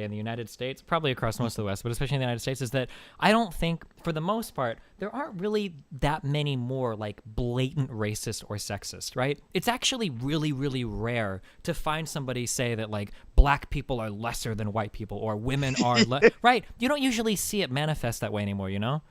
okay, in the United States, probably across most of the West, but especially in the United States, is that I don't think, for the most part, there aren't really that many more like blatant racist or sexist, right? It's actually really, really rare to find somebody say that like black people are lesser than white people or women are right. You don't usually see it manifest that way anymore, you know?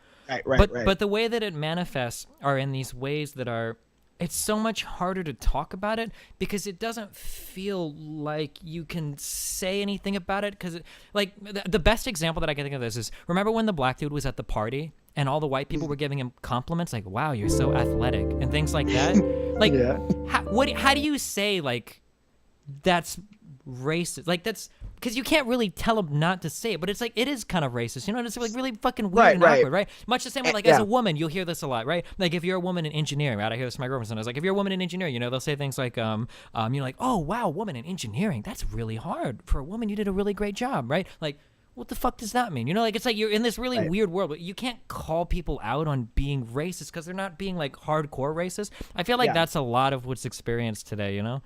Right. But the way that it manifests are in these ways that are, it's so much harder to talk about it because it doesn't feel like you can say anything about it. Because like the best example that I can think of this is, remember when the black dude was at the party and all the white people were giving him compliments like, wow, you're so athletic and things like that. Like, Yeah. How do you say like that's racist? Like that's, because you can't really tell them not to say it, but it's like, it is kind of racist, you know? It's like really fucking weird and awkward, right? Much the same way, like as a woman, you'll hear this a lot, right? Like if you're a woman in engineering, right? I hear this from my girlfriend sometimes. Like if you're a woman in engineering, you know, they'll say things like, you're like, oh wow, woman in engineering, that's really hard. For a woman, you did a really great job, right? Like, what the fuck does that mean? You know, like it's like you're in this really weird world, but you can't call people out on being racist because they're not being like hardcore racist. I feel like that's a lot of what's experienced today, you know?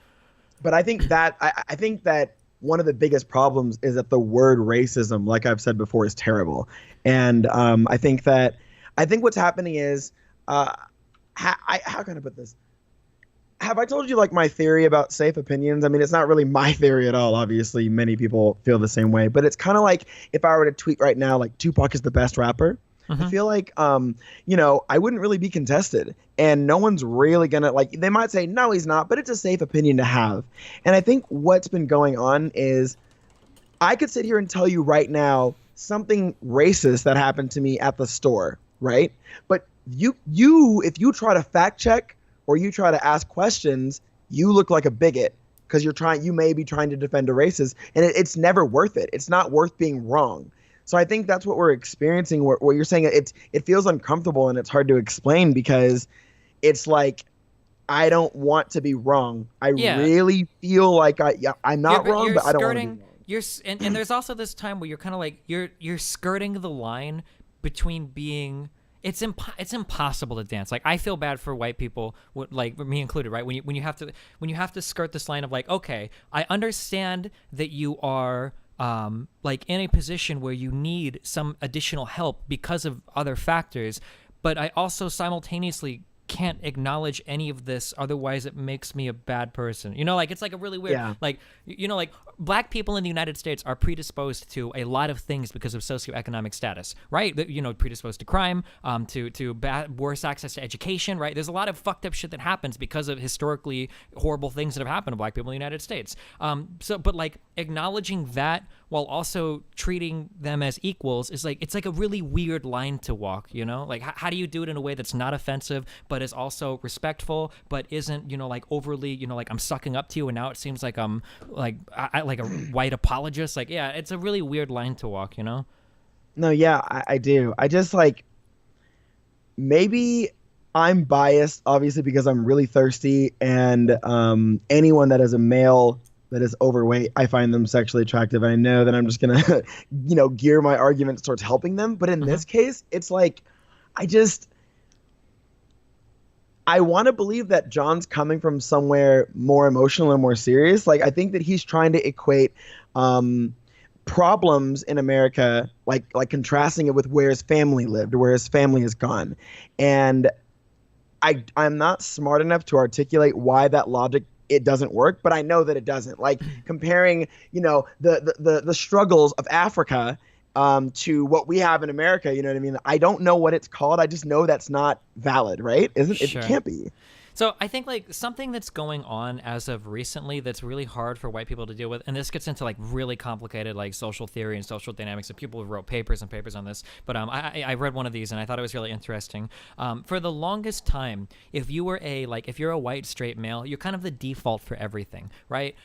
But I think that I think that one of the biggest problems is that the word racism, like I've said before, is terrible. And I think what's happening is, how can I put this? Have I told you like my theory about safe opinions? I mean, it's not really my theory at all. Obviously, many people feel the same way. But it's kind of like if I were to tweet right now, like Tupac is the best rapper. I feel like, you know, I wouldn't really be contested and no one's really going to like, they might say, no, he's not, but it's a safe opinion to have. And I think what's been going on is I could sit here and tell you right now something racist that happened to me at the store, right? But you, if you try to fact check or you try to ask questions, you look like a bigot because you may be trying to defend a racist and it's never worth it. It's not worth being wrong. So I think that's what we're experiencing. What you're saying, it feels uncomfortable and it's hard to explain because it's like I don't want to be wrong. I really feel like I'm not wrong, but I don't want to be wrong. And there's also this time where you're kind of like you're skirting the line between being. It's impossible to dance. Like I feel bad for white people, like me included, right? When you have to skirt this line of like, okay, I understand that you are. Like in a position where you need some additional help because of other factors, but I also simultaneously can't acknowledge any of this, otherwise it makes me a bad person. You know, like it's like a really weird, like, you know, like black people in the United States are predisposed to a lot of things because of socioeconomic status, right? You know, predisposed to crime, to worse access to education, right? There's a lot of fucked up shit that happens because of historically horrible things that have happened to black people in the United States. But like acknowledging that while also treating them as equals is like, it's like a really weird line to walk, you know? Like how do you do it in a way that's not offensive, but is also respectful, but isn't, you know, like overly, you know, like I'm sucking up to you and now it seems like I'm like like a white apologist. Like, yeah, it's a really weird line to walk, you know? No, yeah, I do. I just like, maybe I'm biased, obviously, because I'm really thirsty and anyone that is a male that is overweight, I find them sexually attractive. And I know that I'm just going to, you know, gear my arguments towards helping them. But in this case, it's like, I want to believe that John's coming from somewhere more emotional and more serious. Like, I think that he's trying to equate problems in America, like contrasting it with where his family lived, or where his family has gone. And I'm not smart enough to articulate why that logic it doesn't work, but I know that it doesn't. Like comparing, you know, the struggles of Africa to what we have in America, you know what I mean? I don't know what it's called. I just know that's not valid, right? It can't be. So I think like something that's going on as of recently that's really hard for white people to deal with, and this gets into like really complicated like social theory and social dynamics, and people wrote papers and papers on this, but I read one of these and I thought it was really interesting. For the longest time, if you're a white straight male, you're kind of the default for everything, right?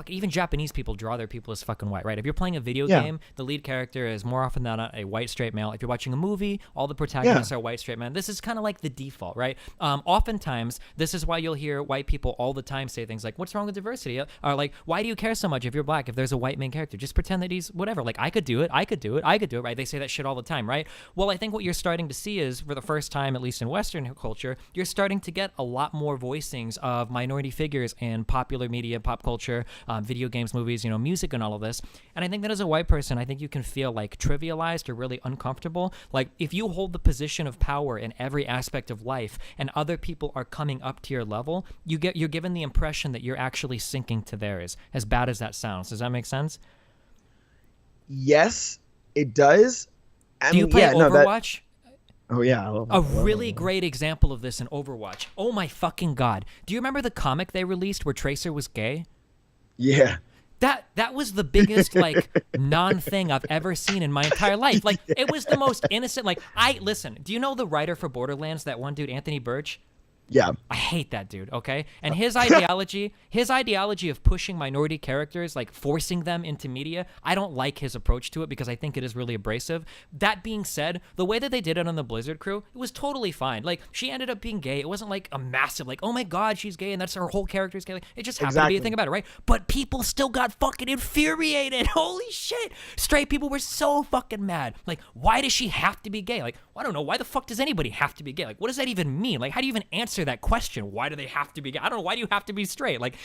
Even Japanese people draw their people as fucking white, right? If you're playing a video game, the lead character is more often than not a white straight male. If you're watching a movie, all the protagonists are white straight men. This is kind of like the default, right? Oftentimes, This is why you'll hear white people all the time say things like, what's wrong with diversity? Or like, why do you care so much if you're black, if there's a white main character? Just pretend that he's whatever. Like, I could do it, right? They say that shit all the time, right? Well, I think what you're starting to see is, for the first time, at least in Western culture, you're starting to get a lot more voicings of minority figures in popular media, pop culture, video games, movies, music, and all of this. And I think that as a white person, I think you can feel like trivialized or really uncomfortable. Like, if you hold the position of power in every aspect of life and other people are coming up to your level, you're given the impression that you're actually sinking to theirs, as bad as that sounds. Does that make sense? Yes, it does. Do you play Overwatch? Oh yeah, I love a really great example of this in Overwatch. Oh my fucking god! Do you remember the comic they released where Tracer was gay? Yeah. That was the biggest like non-thing I've ever seen in my entire life. Like, it was the most innocent. Like, listen. Do you know the writer for Borderlands? That one dude, Anthony Birch. Yeah. I hate that dude, okay? And his ideology of pushing minority characters, like forcing them into media, I don't like his approach to it because I think it is really abrasive. That being said, the way that they did it on the Blizzard crew, it was totally fine. Like, she ended up being gay. It wasn't like a massive, like, oh my god, she's gay and that's her whole character's gay. Like, it just happened to be a thing about it, right? But people still got fucking infuriated. Holy shit. Straight people were so fucking mad. Like, why does she have to be gay? Like, I don't know. Why the fuck does anybody have to be gay? Like, what does that even mean? Like, how do you even answer that question? Why do they have to be gay? I don't know. Why do you have to be straight? Like,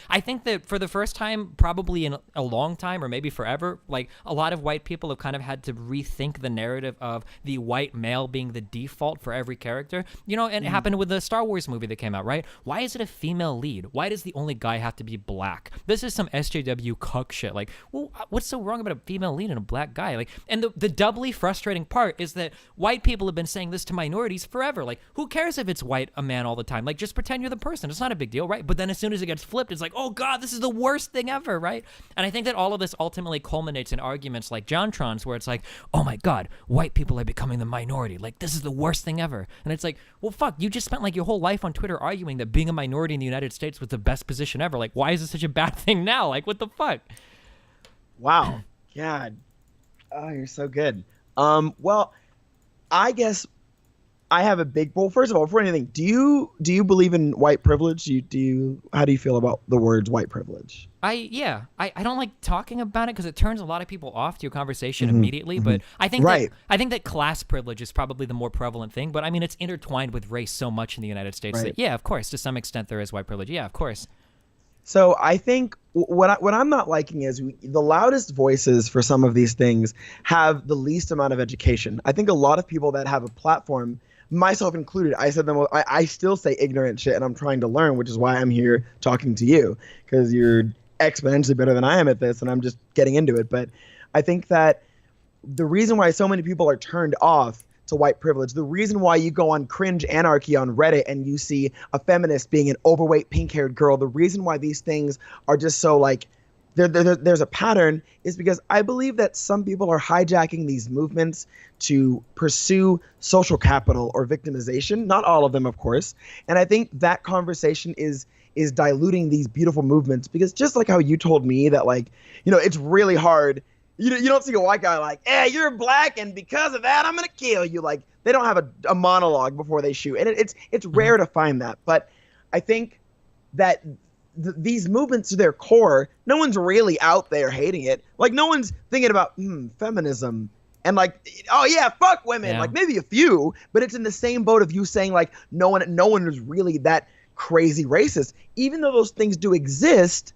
I think that for the first time, probably in a long time, or maybe forever, like, a lot of white people have kind of had to rethink the narrative of the white male being the default for every character. And it happened with the Star Wars movie that came out, right? Why is it a female lead? Why does the only guy have to be black? This is some SJW cuck shit. Like, well, what's so wrong about a female lead and a black guy? Like, and the doubly frustrating part is that white people have been saying this to minorities forever. Like, who cares if it's white, a man all the time? Like, just pretend you're the person. It's not a big deal, right? But then as soon as it gets flipped, it's like, oh god, this is the worst thing ever, right? And I think that all of this ultimately culminates in arguments like Jontron's, where it's like, oh my god, white people are becoming the minority. Like, this is the worst thing ever. And it's like, well, fuck, you just spent like your whole life on Twitter arguing that being a minority in the United States was the best position ever. Like, why is it such a bad thing now? Like, what the fuck? Wow. God. Oh, you're so good. Well, I guess I have a big. Well, first of all, before anything, do you believe in white privilege? How do you feel about the words white privilege? I don't like talking about it because it turns a lot of people off to your conversation immediately. But I think that class privilege is probably the more prevalent thing. But I mean, it's intertwined with race so much in the United States that, yeah, of course, to some extent there is white privilege. Yeah, of course. So I think what I'm not liking is the loudest voices for some of these things have the least amount of education. I think a lot of people that have a platform, myself included, I still say ignorant shit, and I'm trying to learn, which is why I'm here talking to you, because you're exponentially better than I am at this, and I'm just getting into it. But I think that the reason why so many people are turned off to white privilege, the reason why you go on Cringe Anarchy on Reddit and you see a feminist being an overweight pink-haired girl, the reason why these things are just so like there's a pattern is because I believe that some people are hijacking these movements to pursue social capital or victimization. Not all of them, of course. And I think that conversation is diluting these beautiful movements, because just like how you told me that, like, it's really hard. You don't see a white guy like, hey, you're black, and because of that, I'm going to kill you. Like, they don't have a monologue before they shoot. And it's rare to find that. But I think that these movements to their core, no one's really out there hating it. Like, no one's thinking about feminism and like, oh yeah, fuck women. Yeah. Like, maybe a few, but it's in the same boat of you saying like no one is really that crazy racist. Even though those things do exist,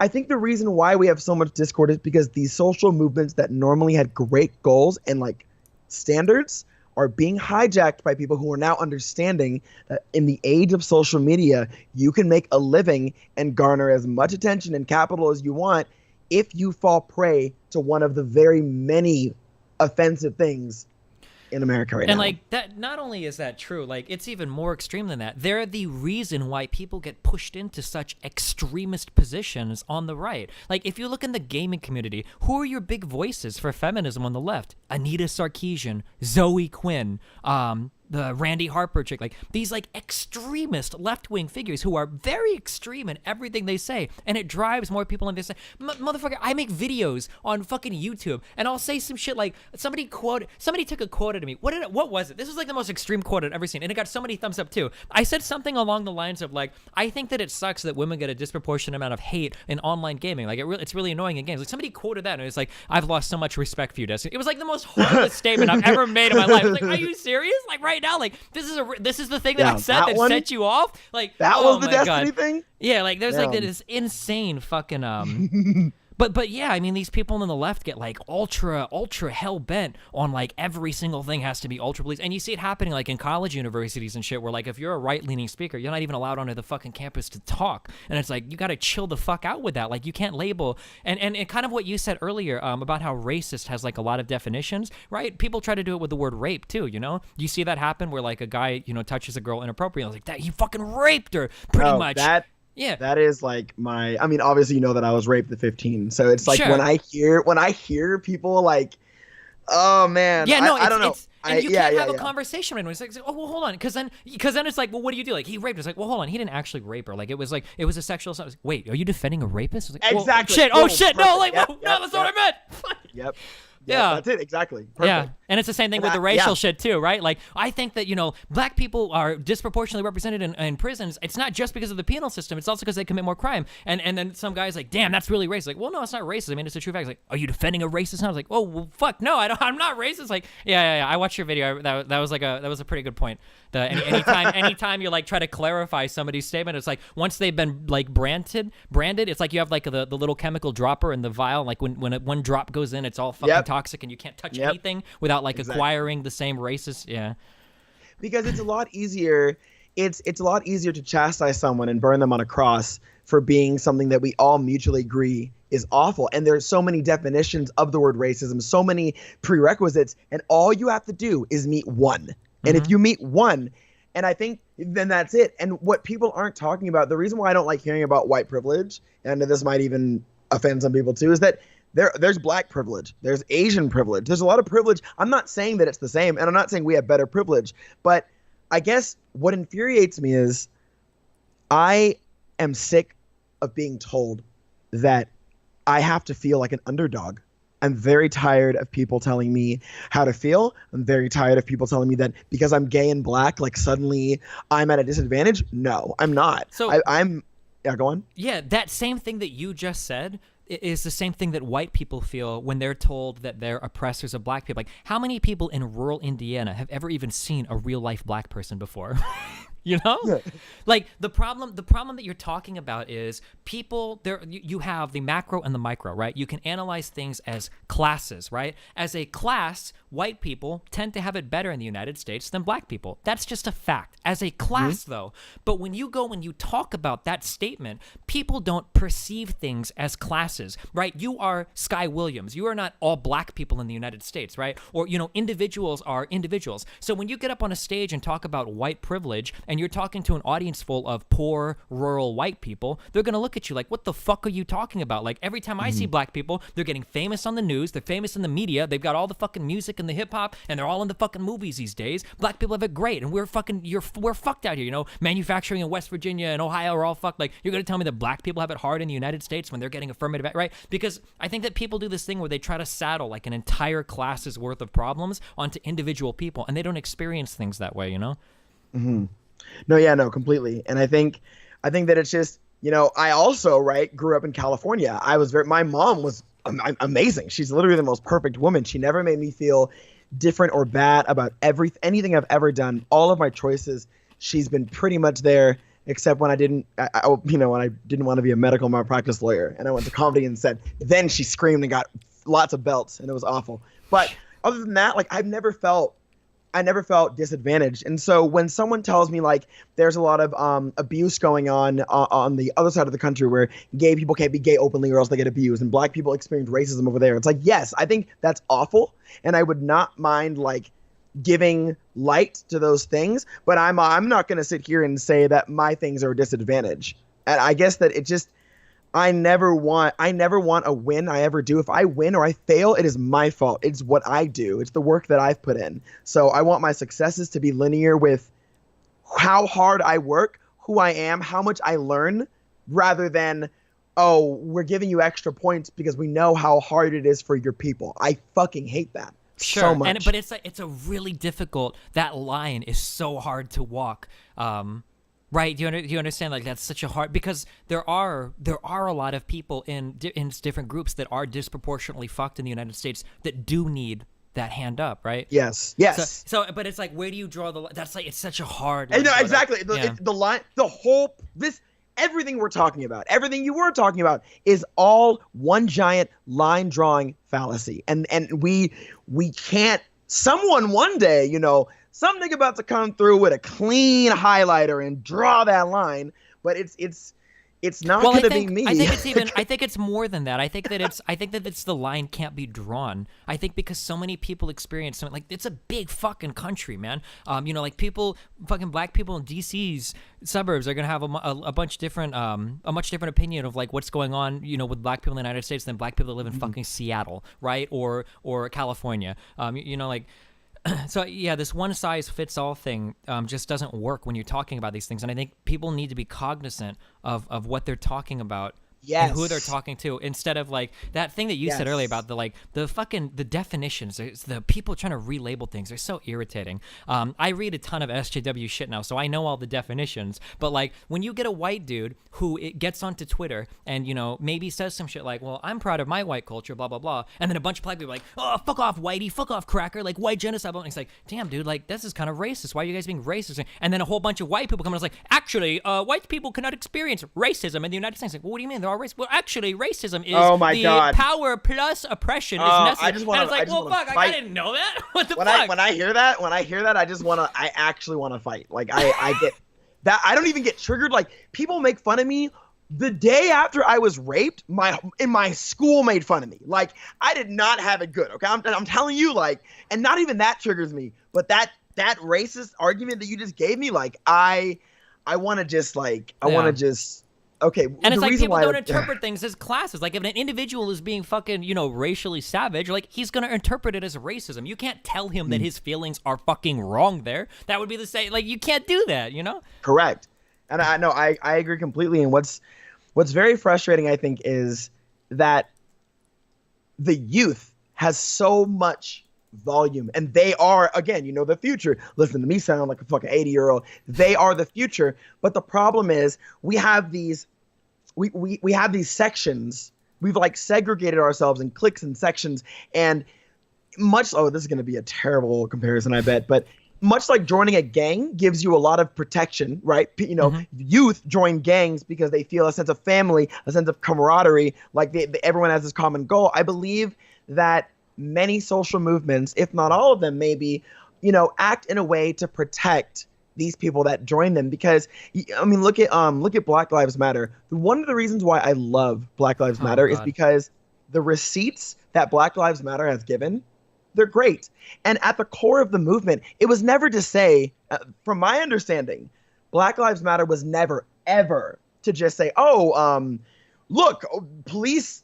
I think the reason why we have so much discord is because these social movements that normally had great goals and like standards are being hijacked by people who are now understanding that in the age of social media, you can make a living and garner as much attention and capital as you want if you fall prey to one of the very many offensive things in America right now. And like that, not only is that true, like it's even more extreme than that. They're the reason why people get pushed into such extremist positions on the right. Like, if you look in the gaming community, who are your big voices for feminism on the left? Anita Sarkeesian, Zoe Quinn, the Randy Harper chick, like these like extremist left-wing figures who are very extreme in everything they say, and it drives more people in this. Motherfucker, I make videos on fucking YouTube, and I'll say some shit like somebody took a quote out of me. What was it? This was like the most extreme quote I've ever seen, and it got so many thumbs up too. I said something along the lines of like, I think that it sucks that women get a disproportionate amount of hate in online gaming. Like it's really annoying in games. Like somebody quoted that, and it's like, I've lost so much respect for you, Destiny. It was like the most harmless statement I've ever made in my life. I was like, are you serious? Like right now, like this is the thing that I said that set you off. Like that was the Destiny thing. Yeah, like there's like this insane fucking But yeah, I mean, these people on the left get like ultra hell bent on like every single thing has to be ultra police, and you see it happening like in college universities and shit, where like if you're a right leaning speaker, you're not even allowed onto the fucking campus to talk, and it's like you got to chill the fuck out with that. Like you can't label and kind of what you said earlier about how racist has like a lot of definitions, right? People try to do it with the word rape too. You know, you see that happen where like a guy touches a girl inappropriately, like that he fucking raped her pretty much. Yeah, that is like I mean, obviously you know that I was raped at 15, so it's like when I hear people like, oh man, yeah, no, I don't know. And you can't have a conversation right now. It's like, oh well, hold on, because then it's like, well, what do you do? Like he raped her. It's like, well, hold on, he didn't actually rape her. Like it was a sexual assault. Wait, are you defending a rapist? It's like, exactly. Well, shit. Boom, oh shit. perfect. No, like no, that's not what I meant. Yep. Yeah, that's it. Exactly. Perfect. Yeah, and it's the same thing with the racial shit too, right? Like, I think that, black people are disproportionately represented in prisons. It's not just because of the penal system. It's also because they commit more crime. And then some guy's like, damn, that's really racist. Like, well, no, it's not racist. I mean, it's a true fact. It's like, are you defending a racist? And I was like, oh, well, fuck, no, I'm not racist. Like, yeah. I watched your video. That was a pretty good point. Anytime you like try to clarify somebody's statement, it's like once they've been like branded, it's like you have like the little chemical dropper in the vial. Like when one drop goes in, it's all fucking toxic, and you can't touch anything without like acquiring the same racist. Yeah, because it's a lot easier. It's a lot easier to chastise someone and burn them on a cross for being something that we all mutually agree is awful. And there's so many definitions of the word racism, so many prerequisites, and all you have to do is meet one. And if you meet one, and I think then that's it. And what people aren't talking about, the reason why I don't like hearing about white privilege, and this might even offend some people too, is that there's black privilege, there's Asian privilege, there's a lot of privilege. I'm not saying that it's the same, and I'm not saying we have better privilege, but I guess what infuriates me is I am sick of being told that I have to feel like an underdog. I'm very tired of people telling me how to feel. I'm very tired of people telling me that because I'm gay and black, like suddenly I'm at a disadvantage. No, I'm not. So go on. Yeah, that same thing that you just said is the same thing that white people feel when they're told that they're oppressors of black people. Like, how many people in rural Indiana have ever even seen a real life black person before? Yeah. Like the problem that you're talking about is people there. You have the macro and the micro, right? You can analyze things as classes, right? As a class, white people tend to have it better in the United States than black people. That's just a fact. As a class, though, but when you talk about that statement, people don't perceive things as classes, right? You are Sky Williams. You are not all black people in the United States, right? Or individuals are individuals. So when you get up on a stage and talk about white privilege, and you're talking to an audience full of poor, rural white people, they're going to look at you like, what the fuck are you talking about? Like, every time I see black people, they're getting famous on the news, they're famous in the media, they've got all the fucking music and the hip-hop, and they're all in the fucking movies these days. Black people have it great, and we're fucked out here, manufacturing in West Virginia and Ohio are all fucked. Like, you're going to tell me that black people have it hard in the United States when they're getting affirmative, right? Because I think that people do this thing where they try to saddle, like, an entire class's worth of problems onto individual people, and they don't experience things that way, Mm-hmm. No, completely. And I think that it's just, I also, grew up in California. My mom was amazing. She's literally the most perfect woman. She never made me feel different or bad about anything I've ever done. All of my choices, she's been pretty much there, except when I didn't want to be a medical malpractice lawyer. And I went to comedy and said, then she screamed and got lots of belts, and it was awful. But other than that, like, I never felt disadvantaged. And so when someone tells me like there's a lot of abuse going on the other side of the country where gay people can't be gay openly or else they get abused, and black people experience racism over there, it's like, yes, I think that's awful, and I would not mind like giving light to those things, but I'm not going to sit here and say that my things are a disadvantage. And I guess that it just I never want a win I ever do. If I win or I fail, it is my fault. It's what I do. It's the work that I've put in. So I want my successes to be linear with how hard I work, who I am, how much I learn, rather than, oh, we're giving you extra points because we know how hard it is for your people. I fucking hate that so much. But it's a really difficult, that line is so hard to walk. Right? Do you understand? Like, that's such a hard, because there are a lot of people in different groups that are disproportionately fucked in the United States that do need that hand up, right? Yes. So but it's like, where do you draw the line? That's like, it's such a hard. I know exactly. The line, everything we're talking about, everything you were talking about, is all one giant line drawing fallacy, and we can't. Someone one day, some nigga about to come through with a clean highlighter and draw that line, but it's not going to be me. I think it's more than that. I think that it's the line can't be drawn. I think because so many people experience something, like, it's a big fucking country, man. Like, fucking black people in DC's suburbs are gonna have a much different opinion of, like, what's going on, with black people in the United States than black people that live in fucking Seattle, right, or California. So yeah, this one size fits all thing just doesn't work when you're talking about these things, and I think people need to be cognizant of what they're talking about. Yes. And who they're talking to, instead of, like, that thing that you said earlier about the definitions, the people trying to relabel things. They're so irritating. I read a ton of SJW shit now, so I know all the definitions. But, like, when you get a white dude who gets onto Twitter and, maybe says some shit like, well, I'm proud of my white culture, blah, blah, blah. And then a bunch of black people are like, oh, fuck off, whitey, fuck off, cracker, like, white genocide. And it's like, damn, dude, like, this is kind of racist. Why are you guys being racist? And then a whole bunch of white people come and it's like, actually, white people cannot experience racism in the United States. Like, well, what do you mean? They're all racist. Well, actually, racism is power plus oppression is necessary. I didn't know that. What the fuck? When I hear that, I actually want to fight. Like, I get that. I don't even get triggered. Like, people make fun of me the day after I was raped. My school made fun of me. Like, I did not have it good. Okay, I'm telling you, like, and not even that triggers me. But that racist argument that you just gave me, like, I want to just, like, okay, and it's like, people don't interpret things as classes. Like, if an individual is being fucking, racially savage, like, he's gonna interpret it as racism. You can't tell him that his feelings are fucking wrong there. That would be the same. Like, you can't do that, Correct. And I know I agree completely. And what's very frustrating, I think, is that the youth has so much volume, and they are, again, the future. Listen to me sound like a fucking 80-year-old. They are the future. But the problem is, we have these sections. We've, like, segregated ourselves in cliques and sections, and this is going to be a terrible comparison, I bet, but much like joining a gang gives you a lot of protection, right? Youth join gangs because they feel a sense of family, a sense of camaraderie, like everyone has this common goal. I believe that many social movements, if not all of them, maybe, act in a way to protect these people that join them. Because, I mean, look at Black Lives Matter. One of the reasons why I love Black Lives Matter is because the receipts that Black Lives Matter has given, they're great. And at the core of the movement, it was never to say, from my understanding, Black Lives Matter was never, ever to just say, look, police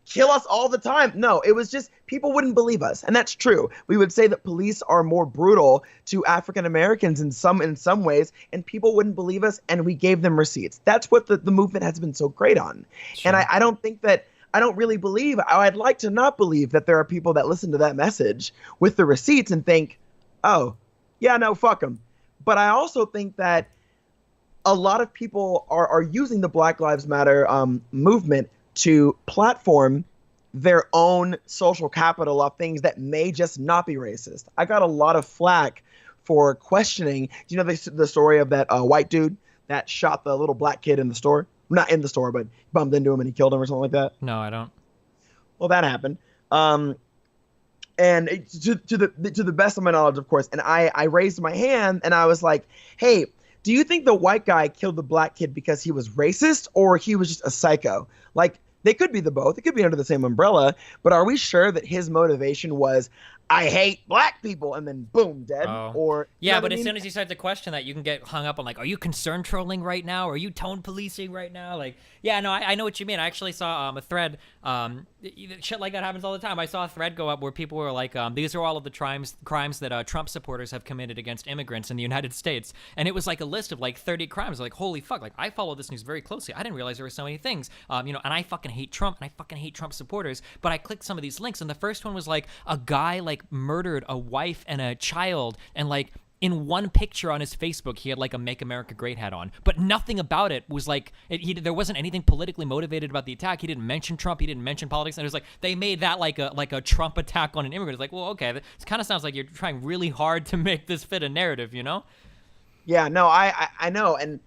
kill us all the time. No, it was just people wouldn't believe us. And that's true. We would say that police are more brutal to African Americans in some ways, and people wouldn't believe us, and we gave them receipts. That's what the movement has been so great on. Sure. And I don't really believe, I'd like to not believe that there are people that listen to that message with the receipts and think, oh, yeah, no, fuck them. But I also think that a lot of people are using the Black Lives Matter movement to platform their own social capital of things that may just not be racist. I got a lot of flack for questioning. Do you know the story of that white dude that shot the little black kid in the store? Not in the store, but bumped into him and he killed him or something like that? No, I don't. Well, that happened. And to the best of my knowledge, of course, and I raised my hand and I was like, hey, do you think the white guy killed the black kid because he was racist or he was just a psycho? Like, they could be the both. It could be under the same umbrella. But are we sure that his motivation was, I hate black people, and then boom, dead. Oh. Or you know Yeah, what I but as mean? soon as you start to question that, you can get hung up on like, are you concern trolling right now? Are you tone policing right now? Like, yeah, no, I know what you mean. I actually saw a thread. Shit like that happens all the time. I saw a thread go up where people were like, these are all of the crimes that Trump supporters have committed against immigrants in the United States, and it was like a list of like 30 crimes. Like, holy fuck! Like, I follow this news very closely. I didn't realize there were so many things. And I fucking hate Trump, and I fucking hate Trump supporters. But I clicked some of these links, and the first one was like a guy like murdered a wife and a child, and like in one picture on his Facebook, he had like a "Make America Great" hat on, but nothing about it was like there wasn't anything politically motivated about the attack. He didn't mention Trump. He didn't mention politics. And it was like they made that like a Trump attack on an immigrant. It's like, well, okay, this kind of sounds like you're trying really hard to make this fit a narrative, you know? Yeah, no, I know, and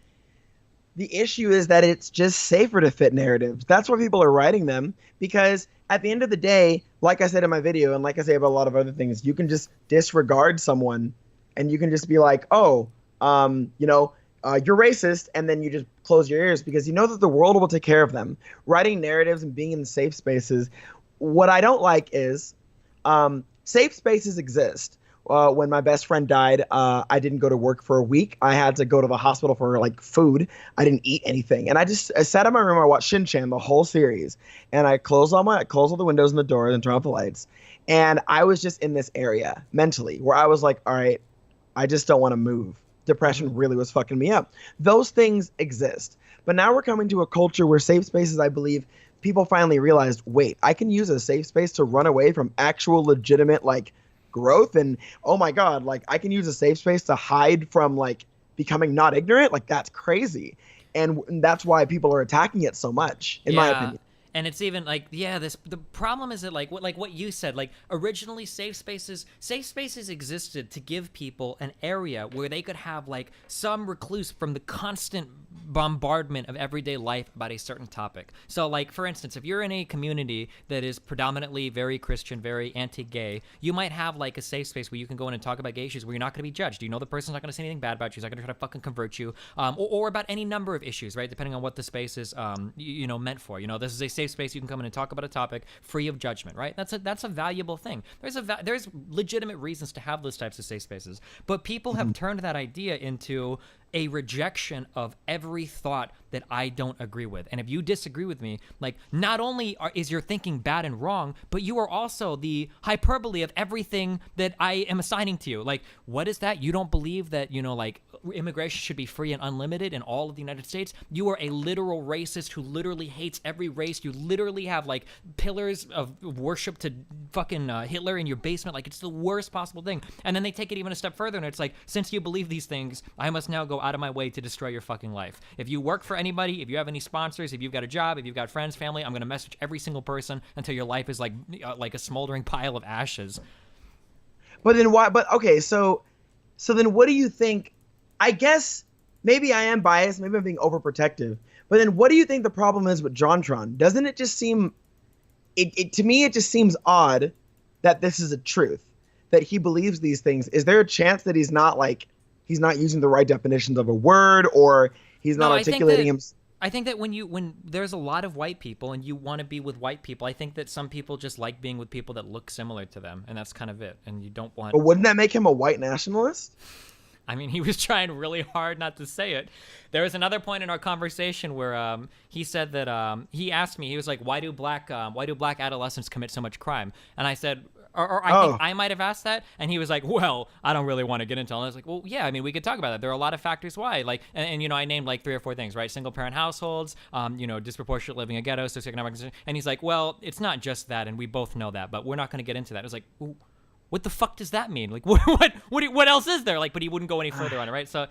the issue is that it's just safer to fit narratives. That's why people are writing them, because at the end of the day, like I said in my video, and like I say about a lot of other things, you can just disregard someone, and you can just be like, oh, you're racist, and then you just close your ears because you know that the world will take care of them. Writing narratives and being in safe spaces. What I don't like is safe spaces exist. When my best friend died, I didn't go to work for a week. I had to go to the hospital for like food. I didn't eat anything, and I sat in my room. I watched Shin-Chan, the whole series, and I closed all the windows and the doors and turned off the lights. And I was just in this area mentally where I was like, all right, I just don't want to move. Depression really was fucking me up. Those things exist. But now we're coming to a culture where safe spaces, I believe, people finally realized, wait, I can use a safe space to run away from actual legitimate, like, growth. And, oh my God, like, I can use a safe space to hide from, like, becoming not ignorant. Like, that's crazy. And that's why people are attacking it so much, in my opinion. And it's even like, yeah, the problem is that like what you said, like originally safe spaces existed to give people an area where they could have like some recluse from the constant bombardment of everyday life about a certain topic. So like, for instance, if you're in a community that is predominantly very Christian, very anti-gay, you might have like a safe space where you can go in and talk about gay issues where you're not going to be judged. You know the person's not going to say anything bad about you. He's not going to try to fucking convert you, or about any number of issues, right? Depending on what the space is, meant for. This is a safe space. You can come in and talk about a topic free of judgment, right? That's a valuable thing. There's legitimate reasons to have those types of safe spaces, but people have turned that idea into a rejection of every thought that I don't agree with. And if you disagree with me, like, not only is your thinking bad and wrong, but you are also the hyperbole of everything that I am assigning to you. Like, what is that? You don't believe that, like, immigration should be free and unlimited in all of the United States? You are a literal racist who literally hates every race. You literally have, like, pillars of worship to fucking Hitler in your basement. Like, it's the worst possible thing. And then they take it even a step further, and it's like, since you believe these things, I must now go out of my way to destroy your fucking life. If you work for anybody, if you have any sponsors, if you've got a job, if you've got friends, family, I'm going to message every single person until your life is like a smoldering pile of ashes. But then why? But okay, so then what do you think? I guess maybe I am biased. Maybe I'm being overprotective. But then what do you think the problem is with Jontron? Doesn't it just seem, to me, it just seems odd that this is a truth, that he believes these things. Is there a chance that he's not using the right definitions of a word, or he's not articulating him? I think that when there's a lot of white people and you want to be with white people, I think that some people just like being with people that look similar to them, and that's kind of it. And you don't want. But wouldn't that make him a white nationalist? I mean, he was trying really hard not to say it. There was another point in our conversation where he said that he asked me, he was like, why do black adolescents commit so much crime? And I said, or I think I might have asked that, and he was like, well, I don't really want to get into it. And I was like, well, yeah, I mean, we could talk about that. There are a lot of factors why, like, and I named like 3 or 4 things, right? Single parent households, disproportionate living in ghettos, socioeconomic, and he's like, well, it's not just that, and we both know that, but we're not going to get into that. I was like, well, what the fuck does that mean? Like, what else is there? Like, but he wouldn't go any further on it, right? So,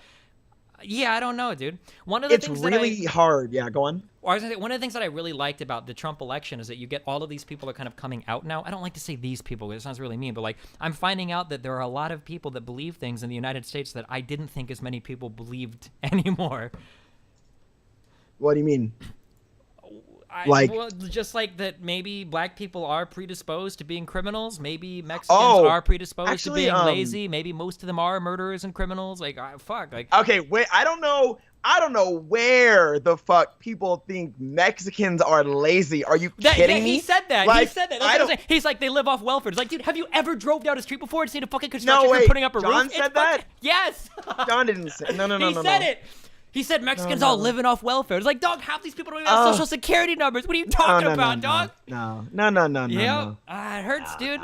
yeah, I don't know, dude. One of the things really hard. Yeah, go on. Or I was gonna say, one of the things that I really liked about the Trump election is that you get all of these people are kind of coming out now. I don't like to say these people because it sounds really mean, but like I'm finding out that there are a lot of people that believe things in the United States that I didn't think as many people believed anymore. What do you mean? Just like that maybe black people are predisposed to being criminals. Maybe Mexicans are predisposed to being lazy. Maybe most of them are murderers and criminals. Like, fuck. Like, okay, wait. I don't know I don't know where the fuck people think Mexicans are lazy. Are you kidding me? He said that. Like, he said that. That's what I'm saying. He's like, they live off welfare. It's like, dude, have you ever drove down a street before and seen a fucking construction crew putting up a roof? John said that? Yes. John didn't say. No. He said it. He said Mexicans all living off welfare. It's like, dog, half these people don't even have social security numbers. What are you talking about, dog? No. Yeah, it hurts, dude.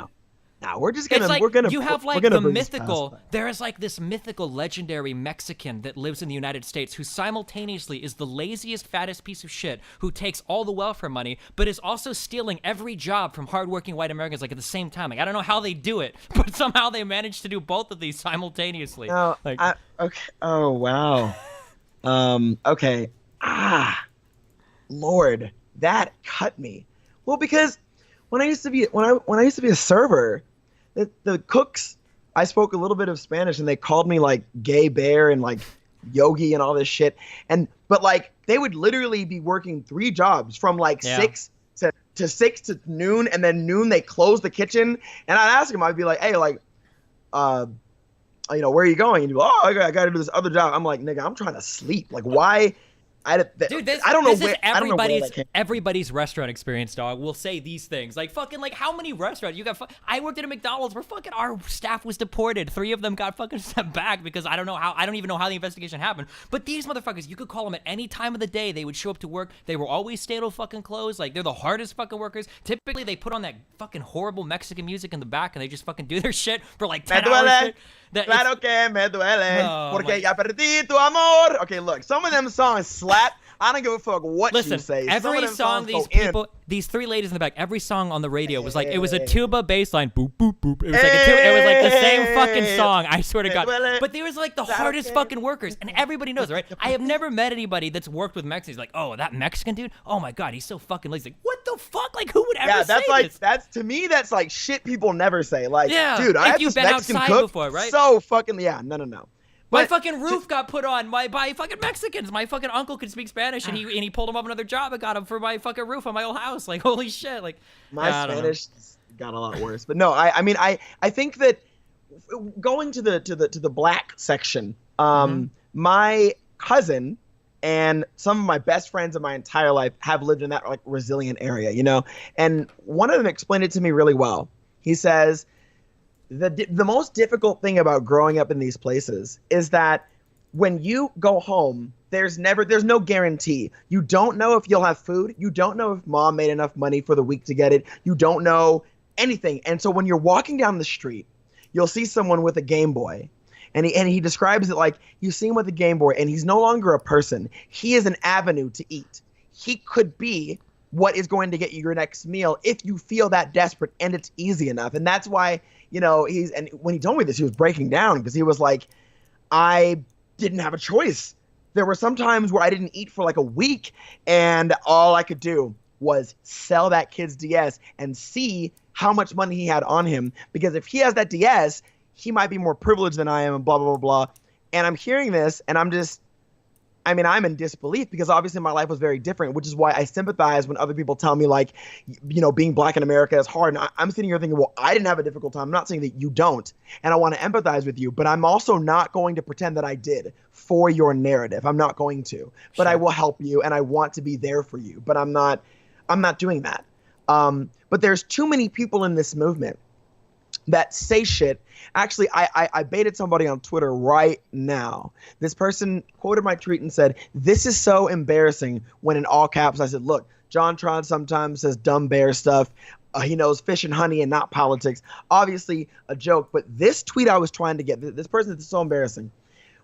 No, we're just gonna. It's like, we're gonna. you have we're like gonna the bring mythical. There is like this mythical, legendary Mexican that lives in the United States who simultaneously is the laziest, fattest piece of shit who takes all the welfare money, but is also stealing every job from hardworking white Americans. Like at the same time. Like I don't know how they do it, but somehow they manage to do both of these simultaneously. No, like, okay. Oh wow. Okay. Lord, that cut me. Well, because when I used to be a server, the cooks, I spoke a little bit of Spanish and they called me like gay bear and like yogi and all this shit. But like they would literally be working 3 jobs from like 6 to 6 to noon, and then noon they close the kitchen. And I'd ask him, I'd be like, hey, like, you know, where are you going? And he'd be like, oh, I got to do this other job. I'm like, nigga, I'm trying to sleep. Like, why? Dude, I don't know this where. is I don't know where that came. everybody's restaurant experience, dog. Will say these things like fucking like how many restaurants you got? I worked at a McDonald's where fucking our staff was deported. 3 of them got fucking sent back because I don't even know how the investigation happened. But these motherfuckers, you could call them at any time of the day. They would show up to work. They were always stay till fucking close. Like they're the hardest fucking workers. Typically, they put on that fucking horrible Mexican music in the back and they just fucking do their shit for like 10 hours. Claro que me duele, porque ya perdí tu amor. Okay, look, some of them songs slap. I don't give a fuck what you say. Every song these 3 ladies in the back, every song on the radio was like, it was a tuba bass line, boop, boop, boop. It was like it was like the same fucking song, I swear to God. But they was like the hardest fucking workers, and everybody knows it, right? I have never met anybody that's worked with Mexicans like, oh, that Mexican dude? Oh my God, he's so fucking lazy. Like, what the fuck? Like, who would ever say this? That's to me, that's like shit people never say. Like, dude, like I had you've this been Mexican outside cook before, right? So fucking, no. My fucking roof got put on by fucking Mexicans. My fucking uncle could speak Spanish, and he pulled him up another job and got him for my fucking roof on my old house. Like, holy shit! Like, my Spanish got a lot worse. But no, I mean, I think that going to the black section, my cousin and some of my best friends in my entire life have lived in that like resilient area, you know. And one of them explained it to me really well. He says, the most difficult thing about growing up in these places is that when you go home, there's no guarantee. You don't know if you'll have food. You don't know if mom made enough money for the week to get it. You don't know anything. And so when you're walking down the street, you'll see someone with a Game Boy. And he describes it like you see him with a Game Boy and he's no longer a person. He is an avenue to eat. He could be what is going to get you your next meal if you feel that desperate and it's easy enough. And that's why, you know, and when he told me this, he was breaking down because he was like, I didn't have a choice. There were some times where I didn't eat for like a week and all I could do was sell that kid's DS and see how much money he had on him. Because if he has that DS, he might be more privileged than I am and blah, blah, blah, blah. And I'm hearing this and I'm in disbelief because obviously my life was very different, which is why I sympathize when other people tell me like, you know, being black in America is hard. And I'm sitting here thinking, well, I didn't have a difficult time. I'm not saying that you don't. And I want to empathize with you, but I'm also not going to pretend that I did for your narrative. I'm not going to, but sure. I will help you and I want to be there for you, but I'm not doing that. But there's too many people in this movement that say shit. Actually, I baited somebody on Twitter right now. This person quoted my tweet and said, "This is so embarrassing," when in all caps I said, look, Jontron sometimes says dumb bear stuff. He knows fish and honey and not politics. Obviously a joke, but this tweet I was trying to get, this person is so embarrassing.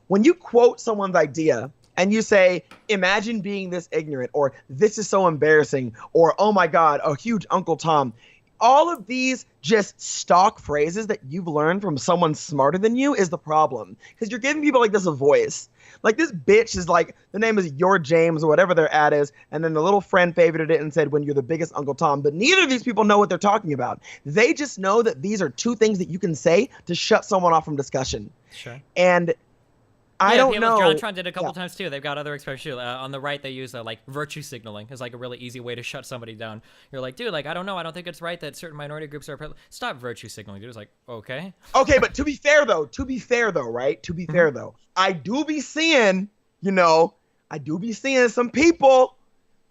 When you quote someone's idea and you say, imagine being this ignorant, or this is so embarrassing, or oh my God, a huge Uncle Tom, all of these just stock phrases that you've learned from someone smarter than you is the problem. Because you're giving people like this a voice. Like this bitch is like, the name is Your James or whatever their ad is. And then the little friend favorited it and said, when you're the biggest Uncle Tom. But neither of these people know what they're talking about. They just know that these are 2 things that you can say to shut someone off from discussion. Sure. And I don't know. Jontron did a couple times too. They've got other expressions too. On the right, they use like virtue signaling as like a really easy way to shut somebody down. You're like, dude, like I don't know. I don't think it's right that certain minority groups are. Stop virtue signaling, dude. It's like, okay. Okay, but to be fair though, right? To be fair though, I do be seeing, you know, I do be seeing some people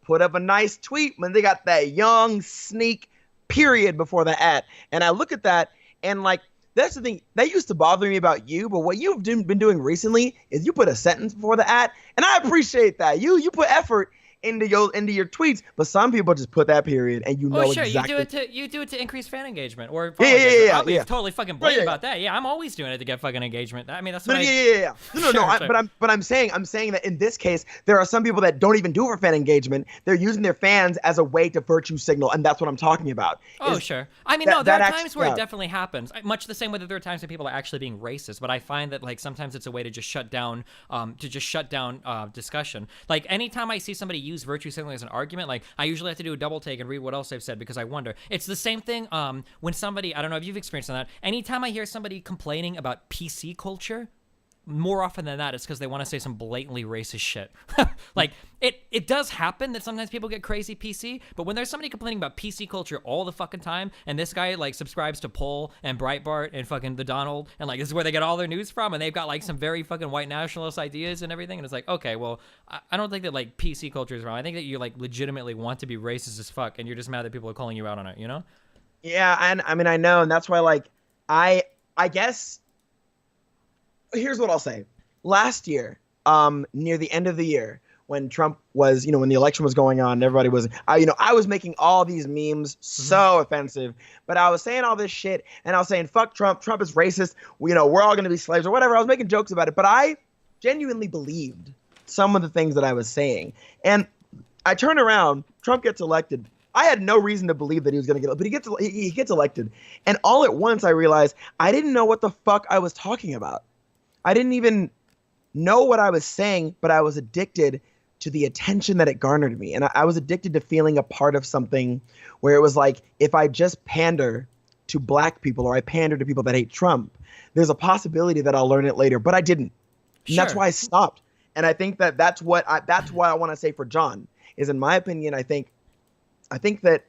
put up a nice tweet when they got that young sneak period before the at. And I look at that and like, that's the thing that used to bother me about you, but what you've been doing recently is you put a sentence before the at, and I appreciate that. You put effort into your tweets, but some people just put that period, and you know sure, exactly. you do it to increase fan engagement or yeah. I'll be totally fucking blatant about that. Yeah, I'm always doing it to get fucking engagement. I mean, that's what yeah. No. Sure. But I'm saying that in this case, there are some people that don't even do it for fan engagement. They're using their fans as a way to virtue signal, and that's what I'm talking about. Oh, sure. I mean, no, there are times where it definitely happens. Much the same way that there are times when people are actually being racist. But I find that like sometimes it's a way to just shut down discussion. Like anytime I see somebody use virtue signaling as an argument, like I usually have to do a double take and read what else they've said because I wonder. It's the same thing when somebody, I don't know if you've experienced that. Anytime I hear somebody complaining about PC culture, more often than that, it's because they want to say some blatantly racist shit. Like, it does happen that sometimes people get crazy PC, but when there's somebody complaining about PC culture all the fucking time, and this guy, like, subscribes to Poll and Breitbart and fucking The Donald, and, like, this is where they get all their news from, and they've got, like, some very fucking white nationalist ideas and everything, and it's like, okay, well, I don't think that, like, PC culture is wrong. I think that you, like, legitimately want to be racist as fuck, and you're just mad that people are calling you out on it, you know? Yeah, and I mean, I know, and that's why, like, I guess... Here's what I'll say. Last year, near the end of the year, when Trump was, when the election was going on, and everybody was, I was making all these memes so offensive, but I was saying all this shit, and I was saying, fuck Trump, Trump is racist, we're all going to be slaves or whatever. I was making jokes about it, but I genuinely believed some of the things that I was saying. And I turn around, Trump gets elected. I had no reason to believe that he was going to get, but he gets elected. And all at once I realized I didn't know what the fuck I was talking about. I didn't even know what I was saying, but I was addicted to the attention that it garnered me. And I was addicted to feeling a part of something where it was like, if I just pander to black people or I pander to people that hate Trump, there's a possibility that I'll learn it later, but I didn't. Sure. And that's why I stopped. And I think that's why I want to say for John is, in my opinion, I think that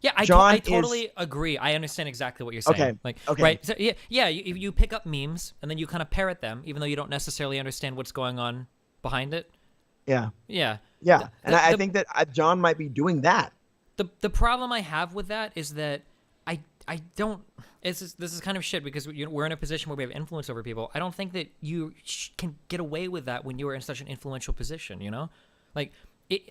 yeah, I totally agree. I understand exactly what you're saying. Okay. Right. So, you pick up memes and then you kind of parrot them, even though you don't necessarily understand what's going on behind it. Yeah. Yeah. And I think that John might be doing that. The problem I have with that is that I don't. This is kind of shit because we're in a position where we have influence over people. I don't think that you can get away with that when you are in such an influential position. Like.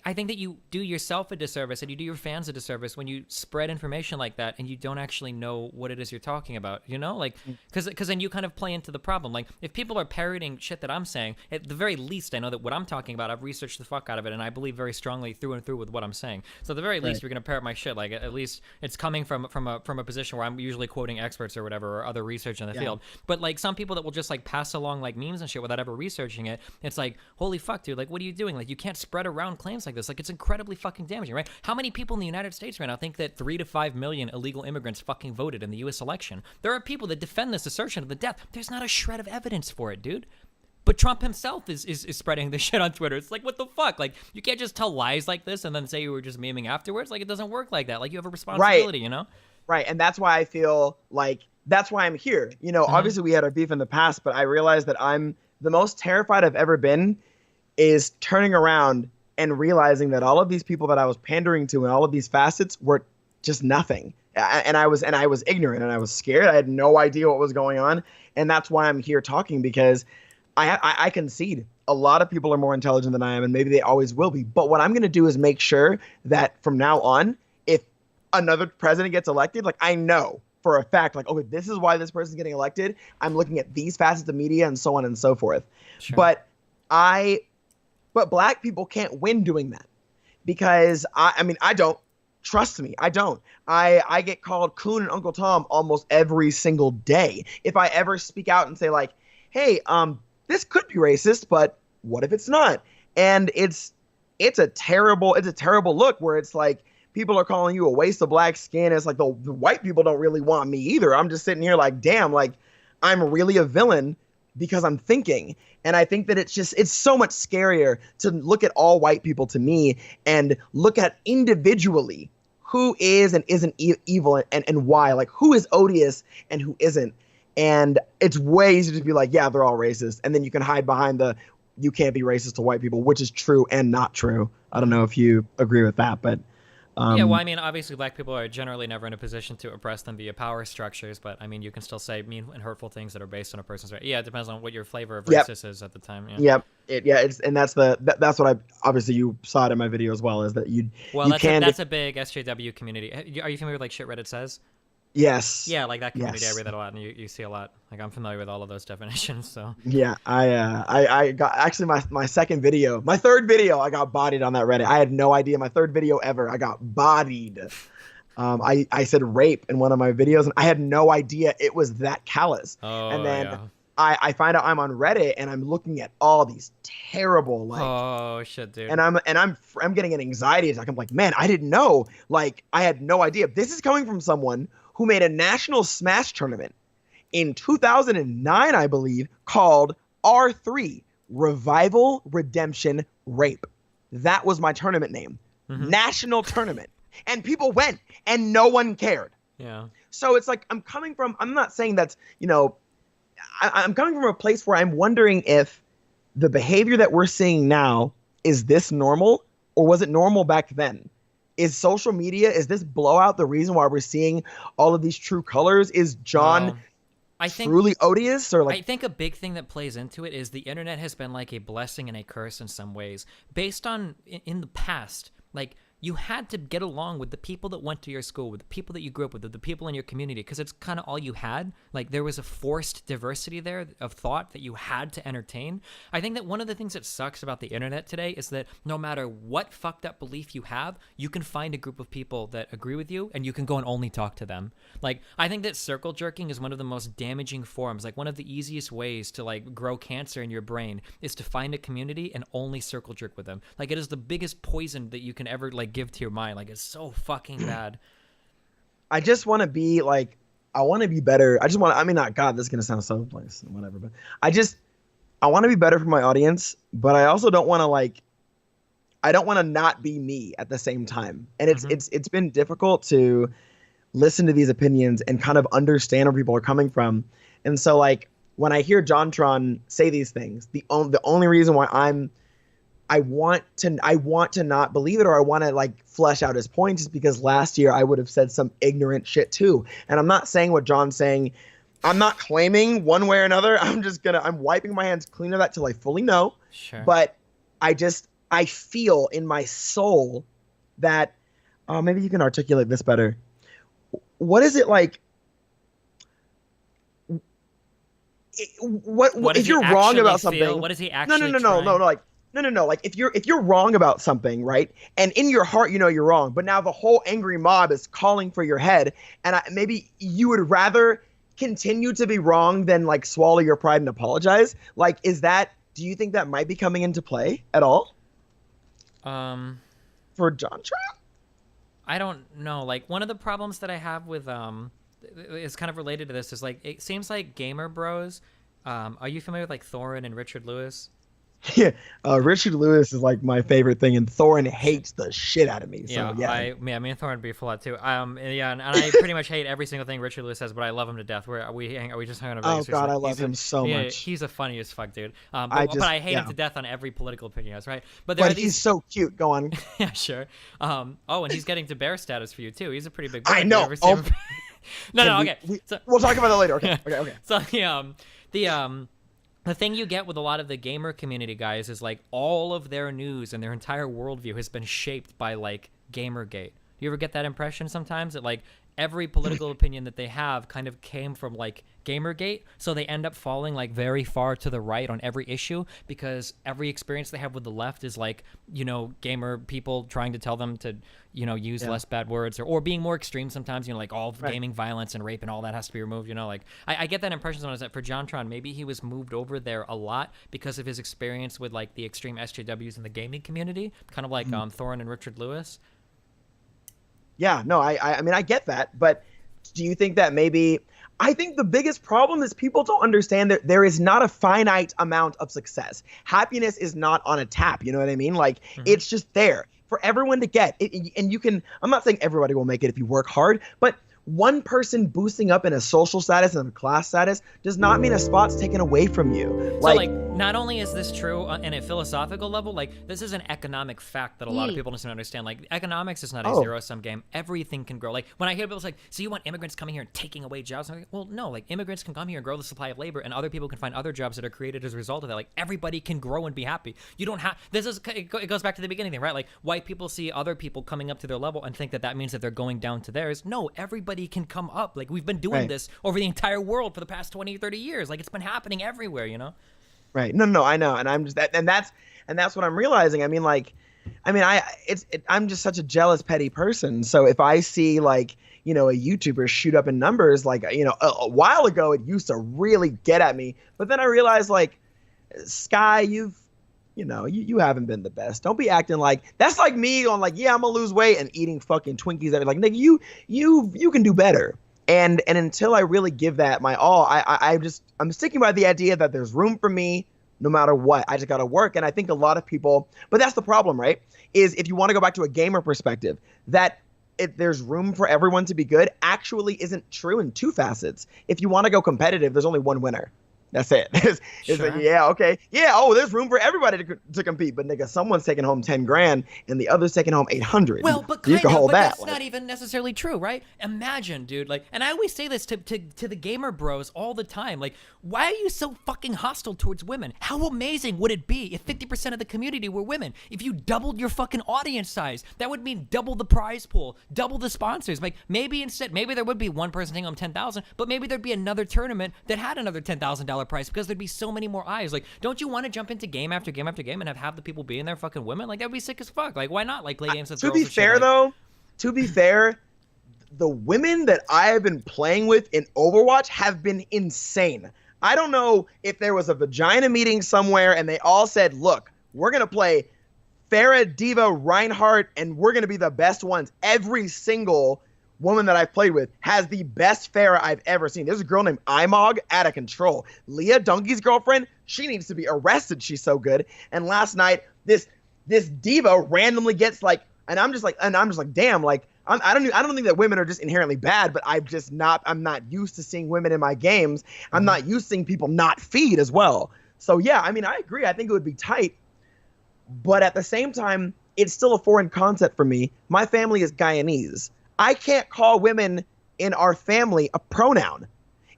I think that you do yourself a disservice and you do your fans a disservice when you spread information like that and you don't actually know what it is you're talking about, Like, because then you kind of play into the problem. Like, if people are parroting shit that I'm saying, at the very least, I know that what I'm talking about, I've researched the fuck out of it, and I believe very strongly through and through with what I'm saying. So at the very least, you're going to parrot my shit. Like, at least it's coming from a position where I'm usually quoting experts or whatever or other research in the field. But, like, some people that will just, like, pass along, like, memes and shit without ever researching it, it's like, holy fuck, dude, like, what are you doing? Like, you can't spread around claims like this. Like, it's incredibly fucking damaging, right? How many people in the United States right now think that 3 to 5 million illegal immigrants fucking voted in the U.S. election? There are people that defend this assertion of the death. There's not a shred of evidence for it, dude. But Trump himself is spreading this shit on Twitter. It's like, what the fuck? Like, you can't just tell lies like this and then say you were just memeing afterwards. Like, it doesn't work like that. Like, you have a responsibility, Right, and that's why I feel like, that's why I'm here. Obviously we had our beef in the past, but I realized that I'm the most terrified I've ever been is turning around and realizing that all of these people that I was pandering to and all of these facets were just nothing. And I was ignorant and I was scared. I had no idea what was going on. And that's why I'm here talking, because I concede a lot of people are more intelligent than I am, and maybe they always will be. But what I'm going to do is make sure that from now on, if another president gets elected, like, I know for a fact, like, okay, this is why this person's getting elected. I'm looking at these facets of media and so on and so forth. Sure. But black people can't win doing that, because I don't. Trust me, I don't. I get called Coon and Uncle Tom almost every single day. If I ever speak out and say, like, hey, this could be racist, but what if it's not? And it's a terrible look where it's like people are calling you a waste of black skin. It's like the white people don't really want me either. I'm just sitting here like, damn, like, I'm really a villain because I'm thinking. And I think that it's so much scarier to look at all white people, to me, and look at individually who is and isn't evil and why, like, who is odious and who isn't. And it's way easier to be like, yeah, they're all racist. And then you can hide behind the, you can't be racist to white people, which is true and not true. I don't know if you agree with that, but yeah, well, I mean, obviously, black people are generally never in a position to oppress them via power structures, but I mean, you can still say mean and hurtful things that are based on a person's race. Yeah, it depends on what your flavor of racist is at the time. Yeah. Yep. And that's that's what I obviously you saw it in my video as well, is that you that's a big SJW community. Are you familiar with like shit Reddit says? Yes. Yeah, like that community, I read that a lot, and you see a lot. Like I'm familiar with all of those definitions. So yeah, I got actually my second video, my third video, I got bodied on that Reddit. I had no idea. My third video ever, I got bodied. I said rape in one of my videos, and I had no idea it was that callous. Oh, and then yeah. I find out I'm on Reddit, and I'm looking at all these terrible like. Oh shit, dude. And I'm getting an anxiety attack. I'm like, man, I didn't know. Like, I had no idea. This is coming from someone who made a national Smash tournament in 2009, I believe, called R3, Revival Redemption Rape. That was my tournament name. Mm-hmm. National tournament. And people went, and no one cared. Yeah. So it's like, I'm not saying that's, I'm coming from a place where I'm wondering if the behavior that we're seeing now, is this normal, or was it normal back then? Is social media, is this blowout the reason why we're seeing all of these true colors? Is John truly odious? Or like, I think a big thing that plays into it is the internet has been like a blessing and a curse in some ways. Based on, in the past, like, you had to get along with the people that went to your school, with the people that you grew up with the people in your community, because it's kind of all you had. Like, there was a forced diversity there of thought that you had to entertain. I think that one of the things that sucks about the internet today is that no matter what fucked up belief you have, you can find a group of people that agree with you, and you can go and only talk to them. Like, I think that circle jerking is one of the most damaging forms. Like, one of the easiest ways to, like, grow cancer in your brain is to find a community and only circle jerk with them. Like, it is the biggest poison that you can ever, like, give to your mind. Like, it's so fucking bad. I just want to be like, I want to be better. I mean, not God, this is going to sound so place, whatever, but I want to be better for my audience, but I also don't want to I don't want to not be me at the same time. And it's been difficult to listen to these opinions and kind of understand where people are coming from. And so like, when I hear Jontron say these things, the only reason why I want to not believe it, or I want to like flesh out his points, is because last year I would have said some ignorant shit too. And I'm not saying what John's saying. I'm not claiming one way or another. I'm wiping my hands clean of that till I fully know. Sure. But I feel in my soul that, maybe you can articulate this better. What is it like? What if you're wrong about something? What does he actually? No. Like if you're wrong about something, right? And in your heart, you know you're wrong. But now the whole angry mob is calling for your head, and maybe you would rather continue to be wrong than like swallow your pride and apologize. Like, do you think that might be coming into play at all? For Jontron? I don't know. Like, one of the problems that I have with is kind of related to this is like, it seems like gamer bros. Are you familiar with like Thorin and Richard Lewis? Yeah, Richard Lewis is like my favorite thing, and Thorin hates the shit out of me. So, yeah. Me and Thorin beef a lot too. And I pretty much hate every single thing Richard Lewis says, but I love him to death. We just hung on a Oh God, I love him so much. He's the funniest fuck dude. But I hate him to death on every political opinion he has, right? But he's so cute. Go on. Yeah, sure. And he's getting to bear status for you too. He's a pretty big boy. I know. No, okay. We'll talk about that later. Okay. So the thing you get with a lot of the gamer community guys is like all of their news and their entire worldview has been shaped by like Gamergate. You ever get that impression sometimes that like every political opinion that they have kind of came from like Gamergate, so they end up falling like very far to the right on every issue because every experience they have with the left is like, gamer people trying to tell them to, use less bad words or being more extreme sometimes, like all gaming violence and rape and all that has to be removed, like I get that impression sometimes that for Jontron, maybe he was moved over there a lot because of his experience with like the extreme SJWs in the gaming community, kind of like Thorin and Richard Lewis. Yeah, no, I mean, I get that, but do you think that maybe, I think the biggest problem is people don't understand that there is not a finite amount of success. Happiness is not on a tap, you know what I mean? Like, it's just there for everyone to get. And you can, I'm not saying everybody will make it if you work hard, but one person boosting up in a social status and a class status does not mean a spot's taken away from you. So not only is this true in a philosophical level, like this is an economic fact that a lot of people don't understand. Like economics is not a zero-sum game. Everything can grow. Like when I hear people say, so you want immigrants coming here and taking away jobs? I'm like, well, no, like immigrants can come here and grow the supply of labor, and other people can find other jobs that are created as a result of that. Like everybody can grow and be happy. You don't have, it goes back to the beginning thing, right? Like white people see other people coming up to their level and think that that means that they're going down to theirs. No, everybody can come up. Like we've been doing this over the entire world for the past 20, 30 years. Like it's been happening everywhere, you know? Right. No, I know. And I'm just that, and that's what I'm realizing. I mean, I'm just such a jealous, petty person. So if I see like, a YouTuber shoot up in numbers, like, a while ago, it used to really get at me. But then I realized like, Sky, you haven't been the best. Don't be acting like that's like me on like, yeah, I'm gonna lose weight and eating fucking Twinkies. Like, nigga, you can do better. And until I really give that my all, I'm sticking by the idea that there's room for me no matter what. I just got to work. And I think a lot of people, but that's the problem, right? Is if you want to go back to a gamer perspective, that if there's room for everyone to be good actually isn't true in two facets. If you want to go competitive, there's only one winner. That's it. It's like, yeah, okay. Yeah, there's room for everybody to compete. But nigga, someone's taking home 10 grand and the other's taking home 800. Well, but that's not even necessarily true, right? Imagine, dude, like, and I always say this to the gamer bros all the time. Like, why are you so fucking hostile towards women? How amazing would it be if 50% of the community were women? If you doubled your fucking audience size, that would mean double the prize pool, double the sponsors. Like, maybe there would be one person taking home 10,000, but maybe there'd be another tournament that had another $10,000 price because there'd be so many more eyes. Like, don't you want to jump into game after game after game and have half the people being there fucking women? Like, that'd be sick as fuck. Like, why not? Like, play games with girls. To be fair, the women that I have been playing with in Overwatch have been insane. I don't know if there was a vagina meeting somewhere and they all said, look, we're going to play Pharah, Diva, Reinhardt, and we're going to be the best ones. Every single woman that I've played with has the best Pharah I've ever seen. There's a girl named Imog, out of control. Leah, Donkey's girlfriend, she needs to be arrested. She's so good. And last night, this Diva randomly gets like, and I'm just like, damn, like, I don't think that women are just inherently bad, but I'm not used to seeing women in my games. I'm not used to seeing people not feed as well. So yeah, I mean, I agree. I think it would be tight, but at the same time, it's still a foreign concept for me. My family is Guyanese. I can't call women in our family a pronoun.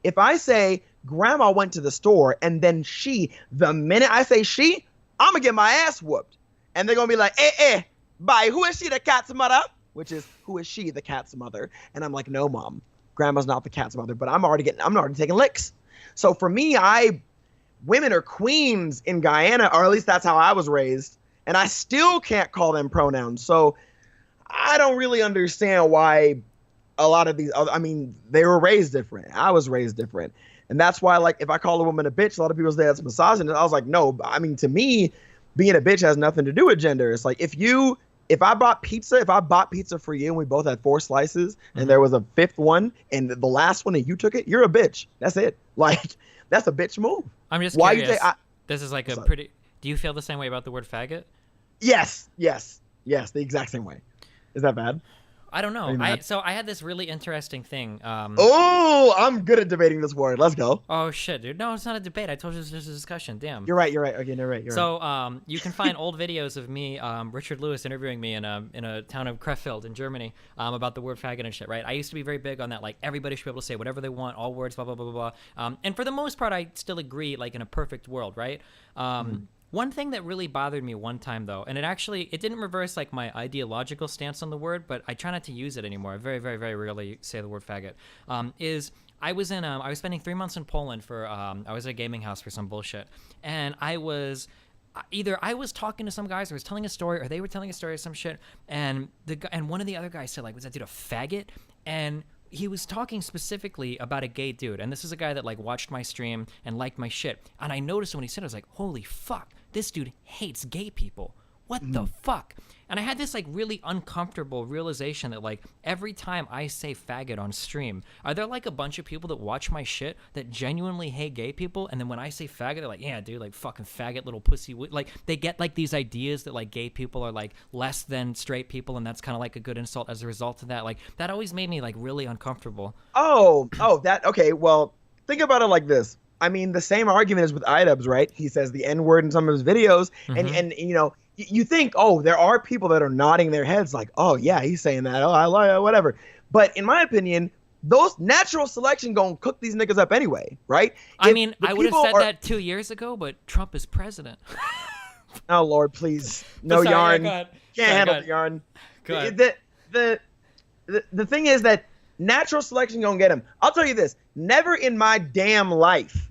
If I say grandma went to the store and then the minute I say she, I'm gonna get my ass whooped. And they're gonna be like, bye, who is she, the cat's mother? Which is, who is she, the cat's mother? And I'm like, no, mom, grandma's not the cat's mother, but I'm already taking licks. So for me, women are queens in Guyana, or at least that's how I was raised. And I still can't call them pronouns. So I don't really understand why a lot of these other, I mean, they were raised different. I was raised different. And that's why, like, if I call a woman a bitch, a lot of people say that's misogynist. I was like, no, I mean, to me, being a bitch has nothing to do with gender. It's like, if I bought pizza for you and we both had 4 slices and there was a 5th one and the last one and you took it, you're a bitch. That's it. Like, that's a bitch move. I'm just curious. This is like do you feel the same way about the word faggot? Yes, the exact same way. Is that bad? I don't know. I had this really interesting thing. I'm good at debating this word. Let's go. Oh shit, dude! No, it's not a debate. I told you this was a discussion. Damn. You're right. Okay, you're right. So, you can find old videos of me, Richard Lewis, interviewing me in a town of Krefeld in Germany, about the word faggot and shit. Right? I used to be very big on that. Like, everybody should be able to say whatever they want, all words, blah blah blah blah blah. And for the most part, I still agree. Like, in a perfect world, right? One thing that really bothered me one time, though, and it didn't reverse like my ideological stance on the word, but I try not to use it anymore. I very, very, very rarely say the word faggot. Is I was spending 3 months in Poland for I was at a gaming house for some bullshit, and I was talking to some guys, or I was telling a story, or they were telling a story or some shit, and one of the other guys said, like, was that dude a faggot? And he was talking specifically about a gay dude, and this is a guy that like watched my stream and liked my shit. And I noticed when he said it, I was like, holy fuck, this dude hates gay people. What the fuck? And I had this like really uncomfortable realization that like every time I say faggot on stream, are there like a bunch of people that watch my shit that genuinely hate gay people? And then when I say faggot, they're like, yeah, dude, like fucking faggot, little pussy. Like they get like these ideas that like gay people are like less than straight people, and that's kind of like a good insult as a result of that. Like that always made me like really uncomfortable. Okay. Well, think about it like this. I mean, the same argument is with iDubbbz, right? He says the N word in some of his videos, and you know, you think, oh, there are people that are nodding their heads like, oh yeah, he's saying that, oh I like whatever. But in my opinion, those natural selection gonna cook these niggas up anyway, right? I mean, I would have said that 2 years ago, but Trump is president. Oh Lord, please, no yarn. Can't handle the yarn. The thing is that natural selection gonna get him. I'll tell you this: never in my damn life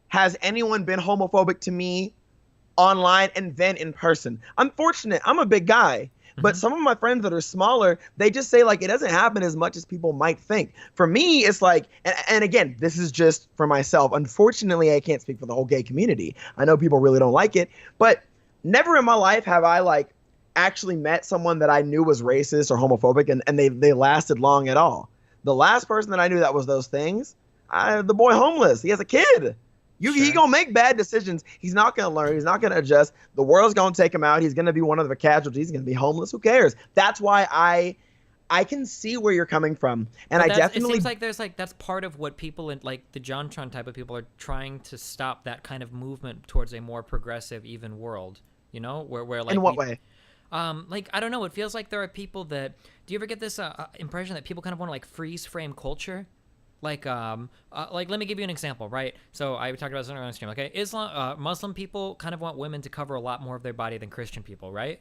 has anyone been homophobic to me online and then in person. I'm fortunate. I'm a big guy. But some of my friends that are smaller, they just say like it doesn't happen as much as people might think. For me, it's like, and again, this is just for myself. Unfortunately, I can't speak for the whole gay community. I know people really don't like it, but never in my life have I like actually met someone that I knew was racist or homophobic and they lasted long at all. The last person that I knew that was those things, the boy homeless. He has a kid. He gonna make bad decisions. He's not gonna learn. He's not gonna adjust. The world's gonna take him out. He's gonna be one of the casualties. He's gonna be homeless. Who cares? That's why I can see where you're coming from, and I definitely. It seems like there's like that's part of what people in like the Jontron type of people are trying to stop, that kind of movement towards a more progressive, even world. You know, where like in what way? Like I don't know. It feels like there are people that. Do you ever get this impression that people kind of want to like freeze frame culture? Like let me give you an example, right? So I talked about something on stream. Okay, Muslim people kind of want women to cover a lot more of their body than Christian people, right?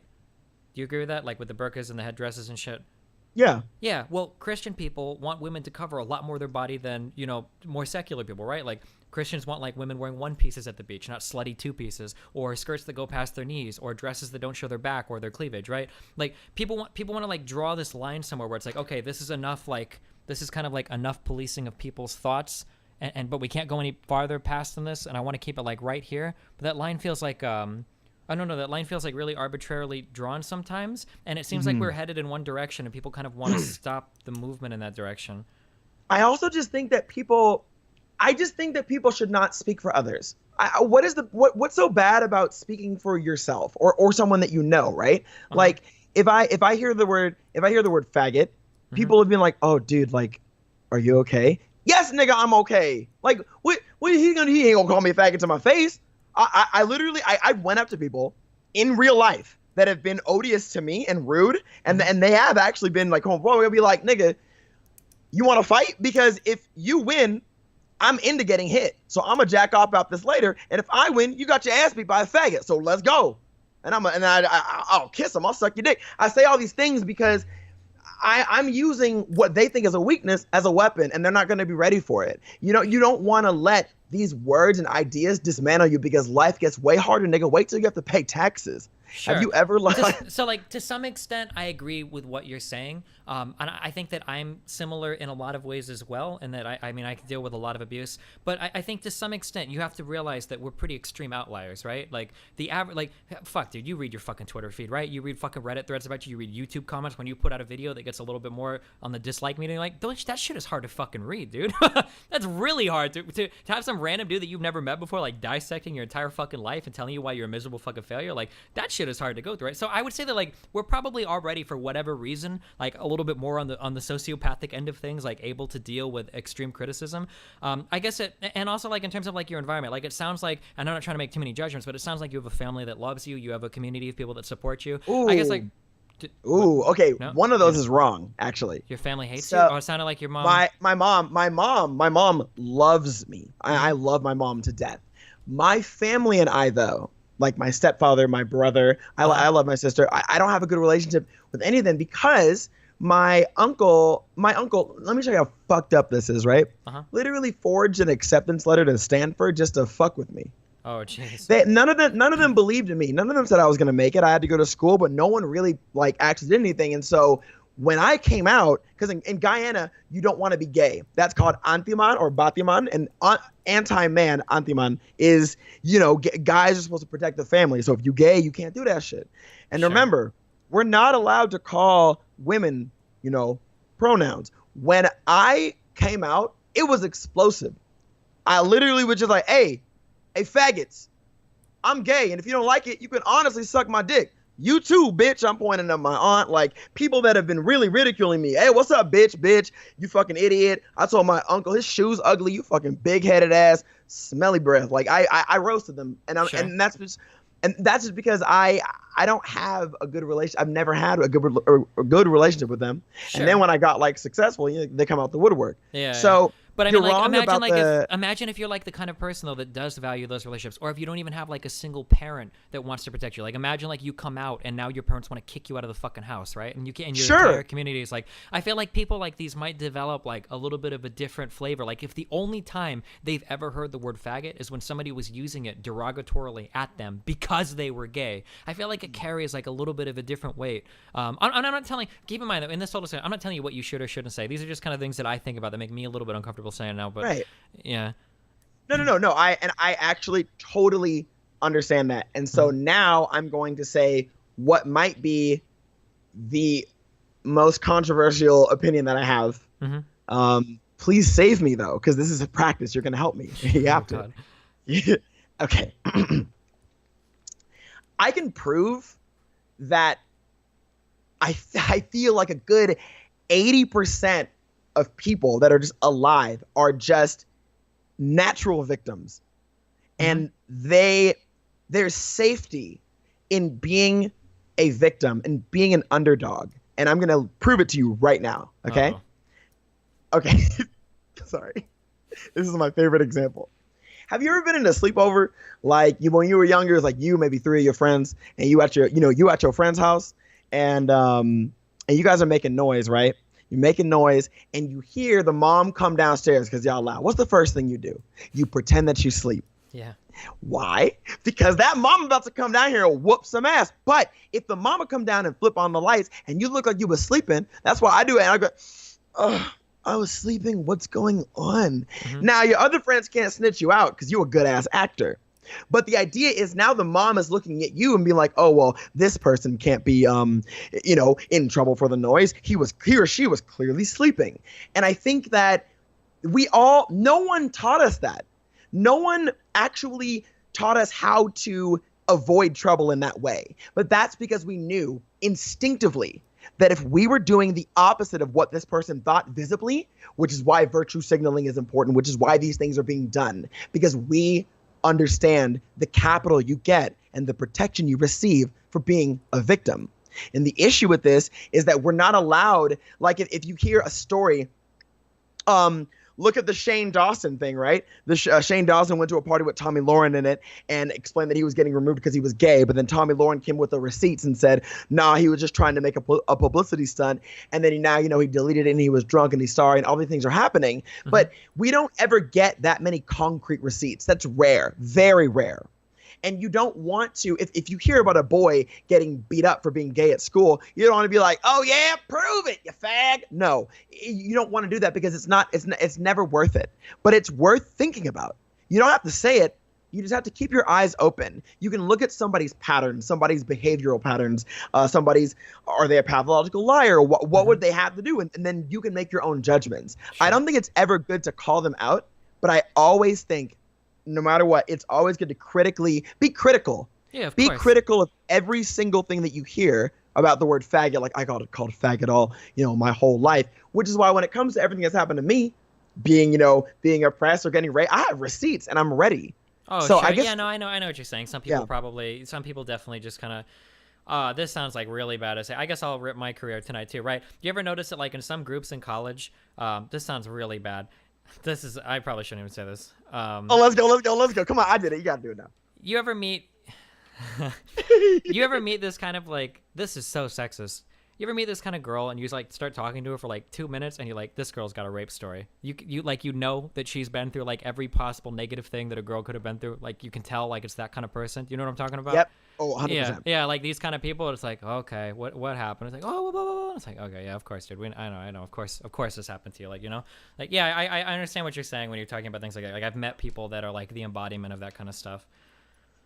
Do you agree with that? Like with the burqas and the headdresses and shit. Yeah. Yeah. Well, Christian people want women to cover a lot more of their body than, you know, more secular people, right? Like Christians want like women wearing one pieces at the beach, not slutty two pieces, or skirts that go past their knees, or dresses that don't show their back or their cleavage, right? Like people want to like draw this line somewhere where it's like, okay, this is enough, like this is kind of like enough policing of people's thoughts, but we can't go any farther past than this, and I want to keep it like right here. But that line feels like I don't know, that line feels like really arbitrarily drawn sometimes, and it seems like we're headed in one direction, and people kind of want to stop the movement in that direction. I also just think that people should not speak for others. What's so bad about speaking for yourself or someone that you know, right? Like if I hear the word faggot, people have been like, oh dude, like, are you okay? Yes, nigga, I'm okay. Like, what he ain't gonna call me a faggot to my face. I literally went up to people in real life that have been odious to me and rude, and they have actually been like, we're gonna be like, nigga, you want to fight? Because if you win, I'm into getting hit, so I'm gonna jack off about this later. And if I win, you got your ass beat by a faggot, so let's go. And I'll kiss him, I'll suck your dick. I say all these things because I'm using what they think is a weakness as a weapon, and they're not going to be ready for it. You know, you don't want to let these words and ideas dismantle you because life gets way harder, nigga. Wait till you have to pay taxes. Sure. Have you ever so like to some extent I agree with what you're saying, and I think that I'm similar in a lot of ways as well, and that I mean I can deal with a lot of abuse, but I think to some extent you have to realize that we're pretty extreme outliers, right? Like the average, like fuck dude, you read your fucking Twitter feed, right? You read fucking Reddit threads about you read YouTube comments when you put out a video that gets a little bit more on the dislike meter, like that shit is hard to fucking read, dude. That's really hard to have some random dude that you've never met before like dissecting your entire fucking life and telling you why you're a miserable fucking failure. Like that shit is hard to go through, right? So I would say that like we're probably already, for whatever reason, like a little bit more on the sociopathic end of things, like able to deal with extreme criticism. I guess and also like in terms of like your environment, like it sounds like, and I'm not trying to make too many judgments, but it sounds like you have a family that loves you, you have a community of people that support you. Ooh. I guess like okay, no? One of those is wrong, actually. Your family hates you? Oh, it sounded like your mom. My mom loves me. I love my mom to death. My family and I, though, like my stepfather, my brother, I love my sister. I don't have a good relationship with any of them because my uncle, let me show you how fucked up this is, right? Literally forged an acceptance letter to Stanford just to fuck with me. Oh, jeez. None of them believed in me. None of them said I was going to make it. I had to go to school, but no one really like actually did anything. And so when I came out, because in Guyana, you don't want to be gay. That's called antiman or batiman. And anti-man, antiman, is, you know, guys are supposed to protect the family. So if you gay, you can't do that shit. And remember, we're not allowed to call women, you know, pronouns. When I came out, it was explosive. I literally was just like, hey, faggots, I'm gay, and if you don't like it, you can honestly suck my dick. You too, bitch. I'm pointing at my aunt. Like, people that have been really ridiculing me. Hey, what's up, bitch? Bitch, you fucking idiot. I told my uncle his shoes ugly. You fucking big headed ass, smelly breath. Like, I roasted them, and Sure. that's just because I don't have a good relation. I've never had a good relationship with them. Sure. And then when I got like successful, they come out the woodwork. Yeah. So But I you're mean, like, wrong imagine about like imagine if you're like the kind of person though that does value those relationships, or if you don't even have like a single parent that wants to protect you. Like, imagine like you come out and now your parents want to kick you out of the fucking house, right? And you can, and your Sure. entire community is like, I feel like people like these might develop like a little bit of a different flavor. Like, if the only time they've ever heard the word faggot is when somebody was using it derogatorily at them because they were gay, I feel like it carries like a little bit of a different weight. I'm not telling. Keep in mind that in this whole discussion, I'm not telling you what you should or shouldn't say. These are just kind of things that I think about that make me a little bit uncomfortable saying now. But Right. yeah. No. I actually totally understand that. And so now I'm going to say what might be the most controversial opinion that I have. Please save me though, because this is a practice. You're going to help me. You have to. Okay. I can prove that I feel like a good 80% of people that are just alive are just natural victims, and there's safety in being a victim and being an underdog, and I'm gonna prove it to you right now. Okay. Okay. Sorry, this is my favorite example. Have you ever been in a sleepover, like when you were younger? It was like you, maybe 3 of your friends, and you at your friend's house, and you guys are making noise, right? You're making noise, and you hear the mom come downstairs because y'all loud. What's the first thing you do? You pretend that you sleep. Yeah. Why? Because that mom about to come down here and whoop some ass. But if the mama come down and flip on the lights and you look like you was sleeping, that's why I do it. And I go, oh, I was sleeping. What's going on? Now, your other friends can't snitch you out because you're a good-ass actor. But the idea is now the mom is looking at you and being like, oh, well, this person can't be, in trouble for the noise. He or she was clearly sleeping. And I think that no one taught us that. No one actually taught us how to avoid trouble in that way. But that's because we knew instinctively that if we were doing the opposite of what this person thought visibly, which is why virtue signaling is important, which is why these things are being done, because we understand the capital you get and the protection you receive for being a victim. And the issue with this is that we're not allowed, like if you hear a story, look at the Shane Dawson thing, right? Shane Dawson went to a party with Tommy Lauren in it and explained that he was getting removed because he was gay. But then Tommy Lauren came with the receipts and said, nah, he was just trying to make a publicity stunt. And then he deleted it and he was drunk and he's sorry and all these things are happening. But we don't ever get that many concrete receipts. That's rare, very rare. And you don't want to, if you hear about a boy getting beat up for being gay at school, you don't want to be like, oh yeah, prove it, you fag. No, you don't want to do that because it's never worth it. But it's worth thinking about. You don't have to say it. You just have to keep your eyes open. You can look at somebody's patterns, somebody's behavioral patterns, are they a pathological liar? What would they have to do? And then you can make your own judgments. Sure. I don't think it's ever good to call them out, but I always think no matter what, it's always good to be critical. Yeah, of be course. critical of every single thing that you hear about the word faggot. Like I got it called faggot all, my whole life, which is why when it comes to everything that's happened to me, being oppressed or getting raped, I have receipts and I'm ready. Oh, so sure. I guess, Yeah, no, I know what you're saying. Some people definitely just kind of, this sounds like really bad to say. I guess I'll rip my career tonight too, right? You ever notice that like in some groups in college, this sounds really bad. I probably shouldn't even say this. let's go. Come on, I did it. You gotta do it now. You ever meet this kind of like, this is so sexist. You ever meet this kind of girl and you just like start talking to her for like 2 minutes and you're like, this girl's got a rape story. You know that she's been through like every possible negative thing that a girl could have been through. Like you can tell like it's that kind of person. You know what I'm talking about? Yep. Oh, 100%. Yeah, like these kind of people, it's like, okay, what happened? It's like, oh, blah, blah, blah. It's like, okay, yeah, of course, dude. I know, of course this happened to you. Like, like, yeah, I understand what you're saying when you're talking about things like that. Like, I've met people that are like the embodiment of that kind of stuff.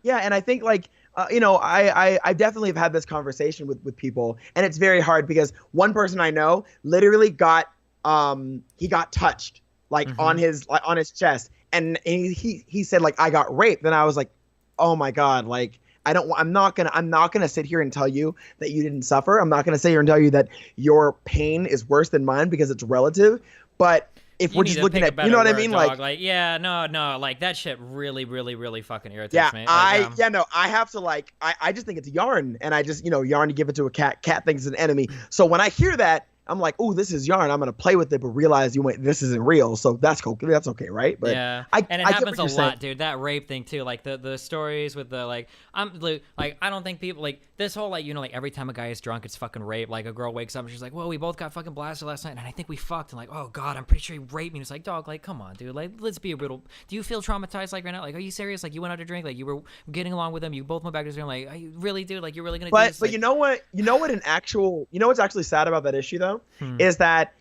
Yeah, and I think like, I definitely have had this conversation with people, and it's very hard because one person I know literally got touched like on his chest, and he said like I got raped. Then I was like, oh my god, like I'm not gonna sit here and tell you that you didn't suffer. I'm not gonna sit here and tell you that your pain is worse than mine because it's relative. But if we're just looking at, you know what I mean? Dog. Like, yeah, no, like that shit really, really, really fucking irritates yeah, me. No, I have to like, I just think it's yarn, and I just, yarn, you give it to a cat, cat thinks it's an enemy. So when I hear that, I'm like, oh, this is yarn. I'm gonna play with it, but realize this isn't real. So that's cool. That's okay, right? But yeah, and it happens a lot, dude. That rape thing too, like the stories with the like, I don't think people like this whole like like every time a guy is drunk, it's fucking rape. Like a girl wakes up and she's like, well, we both got fucking blasted last night, and I think we fucked. And like, oh god, I'm pretty sure he raped me. And it's like, dog, like, come on, dude. Like, let's be a little. Do you feel traumatized like right now? Like, are you serious? Like, you went out to drink, like you were getting along with him, you both went back to his room. Like, are you really, dude? Like, you're really gonna do this? But like, what's actually sad about that issue though is that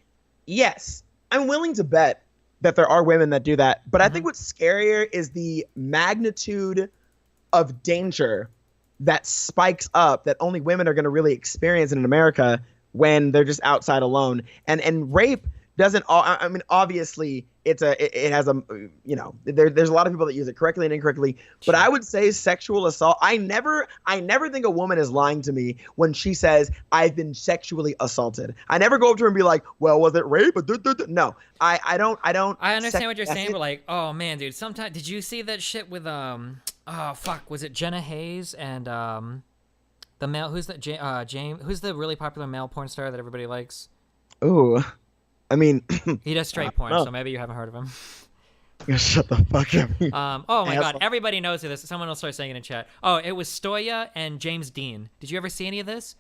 yes, I'm willing to bet that there are women that do that, but I think what's scarier is the magnitude of danger that spikes up that only women are going to really experience in America when they're just outside alone. And rape doesn't, I mean, obviously it has a, there's a lot of people that use it correctly and incorrectly, but I would say sexual assault. I never think a woman is lying to me when she says I've been sexually assaulted. I never go up to her and be like, well, was it rape? No, I don't. I understand what you're saying, but like, oh man, dude, sometimes, did you see that shit with, oh fuck, was it Jenna Hayes and, the male, who's that, James, who's the really popular male porn star that everybody likes? Ooh. I mean, he does straight porn, so maybe you haven't heard of him. Shut the fuck up. Oh my god, everybody knows who this is. Someone will start saying it in chat. Oh, it was Stoya and James Dean. Did you ever see any of this?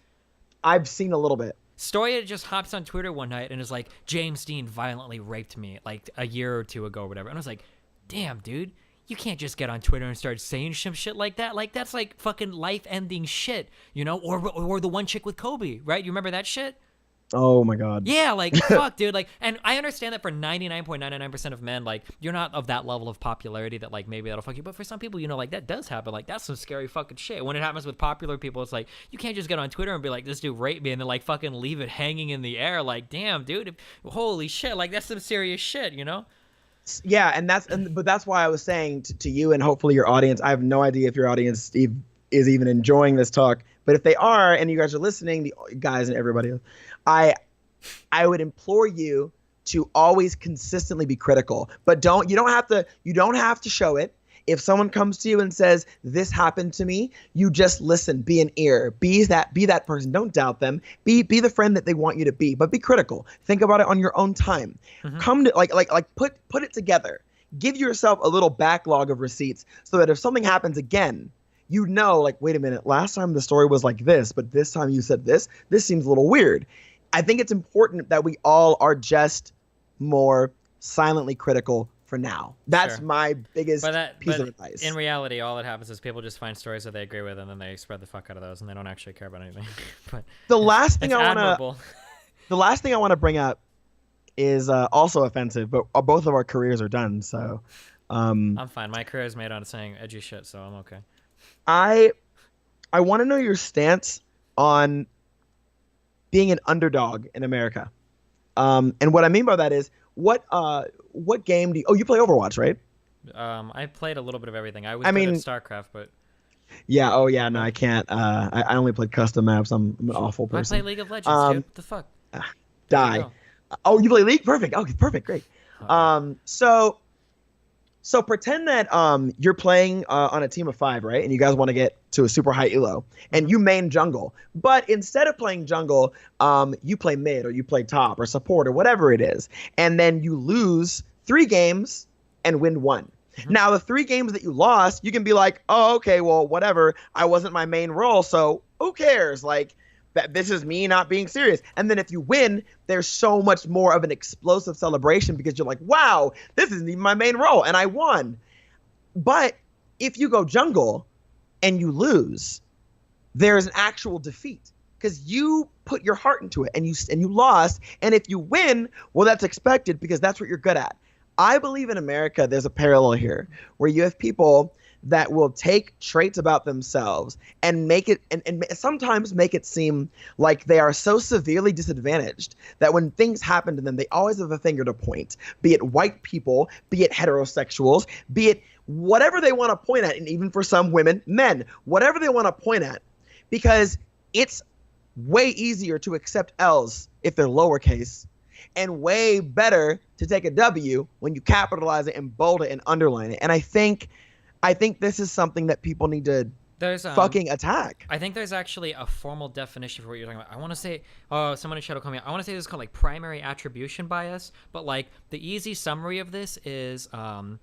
I've seen a little bit. Stoya just hops on Twitter one night and is like, James Dean violently raped me like a year or two ago or whatever. And I was like, damn, dude, you can't just get on Twitter and start saying some shit like that. Like, that's like fucking life-ending shit, Or the one chick with Kobe, right? You remember that shit? Oh my god. Yeah, like fuck, dude. Like, and I understand that for 99.99% of men, like you're not of that level of popularity that like maybe that'll fuck you. But for some people, like that does happen. Like that's some scary fucking shit. When it happens with popular people, it's like you can't just get on Twitter and be like, this dude raped me, and then like fucking leave it hanging in the air. Like, damn, dude, holy shit. Like that's some serious shit, Yeah, and that's why I was saying to you and hopefully your audience. I have no idea if your audience is even enjoying this talk, but if they are, and you guys are listening, the guys and everybody else, I would implore you to always consistently be critical, but you don't have to show it. If someone comes to you and says, this happened to me, you just listen, be an ear, be that person. Don't doubt them. Be the friend that they want you to be, but be critical. Think about it on your own time. Come to put it together. Give yourself a little backlog of receipts so that if something happens again, wait a minute, last time the story was like this, but this time you said this seems a little weird. I think it's important that we all are just more silently critical for now. That's my biggest piece of advice. In reality, all that happens is people just find stories that they agree with, and then they spread the fuck out of those, and they don't actually care about anything. But the last thing I want to bring up is also offensive, but both of our careers are done, so I'm fine. My career is made on saying edgy shit, so I'm okay. I want to know your stance on being an underdog in America. And what I mean by that is, what game do you... Oh, you play Overwatch, right? I played a little bit of everything. I was good at StarCraft, but... Yeah, oh yeah, no, I can't. I only play custom maps. I'm an awful person. I play League of Legends, dude. What the fuck? Die. Oh, you play League? Perfect. Okay, perfect, great. So pretend that you're playing on a team of 5, right? And you guys want to get to a super high elo, and you main jungle. But instead of playing jungle, you play mid, or you play top, or support, or whatever it is. And then you lose 3 games and win 1. Now, the 3 games that you lost, you can be like, oh, okay, well, whatever. I wasn't my main role, so who cares? Like, this is me not being serious. And then if you win, there's so much more of an explosive celebration because you're like, wow, this isn't even my main role, and I won. But if you go jungle and you lose, there's an actual defeat because you put your heart into it and you lost. And if you win, well, that's expected because that's what you're good at. I believe in America there's a parallel here where you have people that will take traits about themselves and make it and sometimes make it seem like they are so severely disadvantaged that when things happen to them, they always have a finger to point, be it white people, be it heterosexuals, be it whatever they want to point at, and even for some women, men, whatever they want to point at, because it's way easier to accept L's if they're lowercase, and way better to take a W when you capitalize it and bold it and underline it. And I think this is something that people need to fucking attack. I think there's actually a formal definition for what you're talking about. I want to say, someone in Shadow called me. I want to say this is called like primary attribution bias, but like the easy summary of this is, I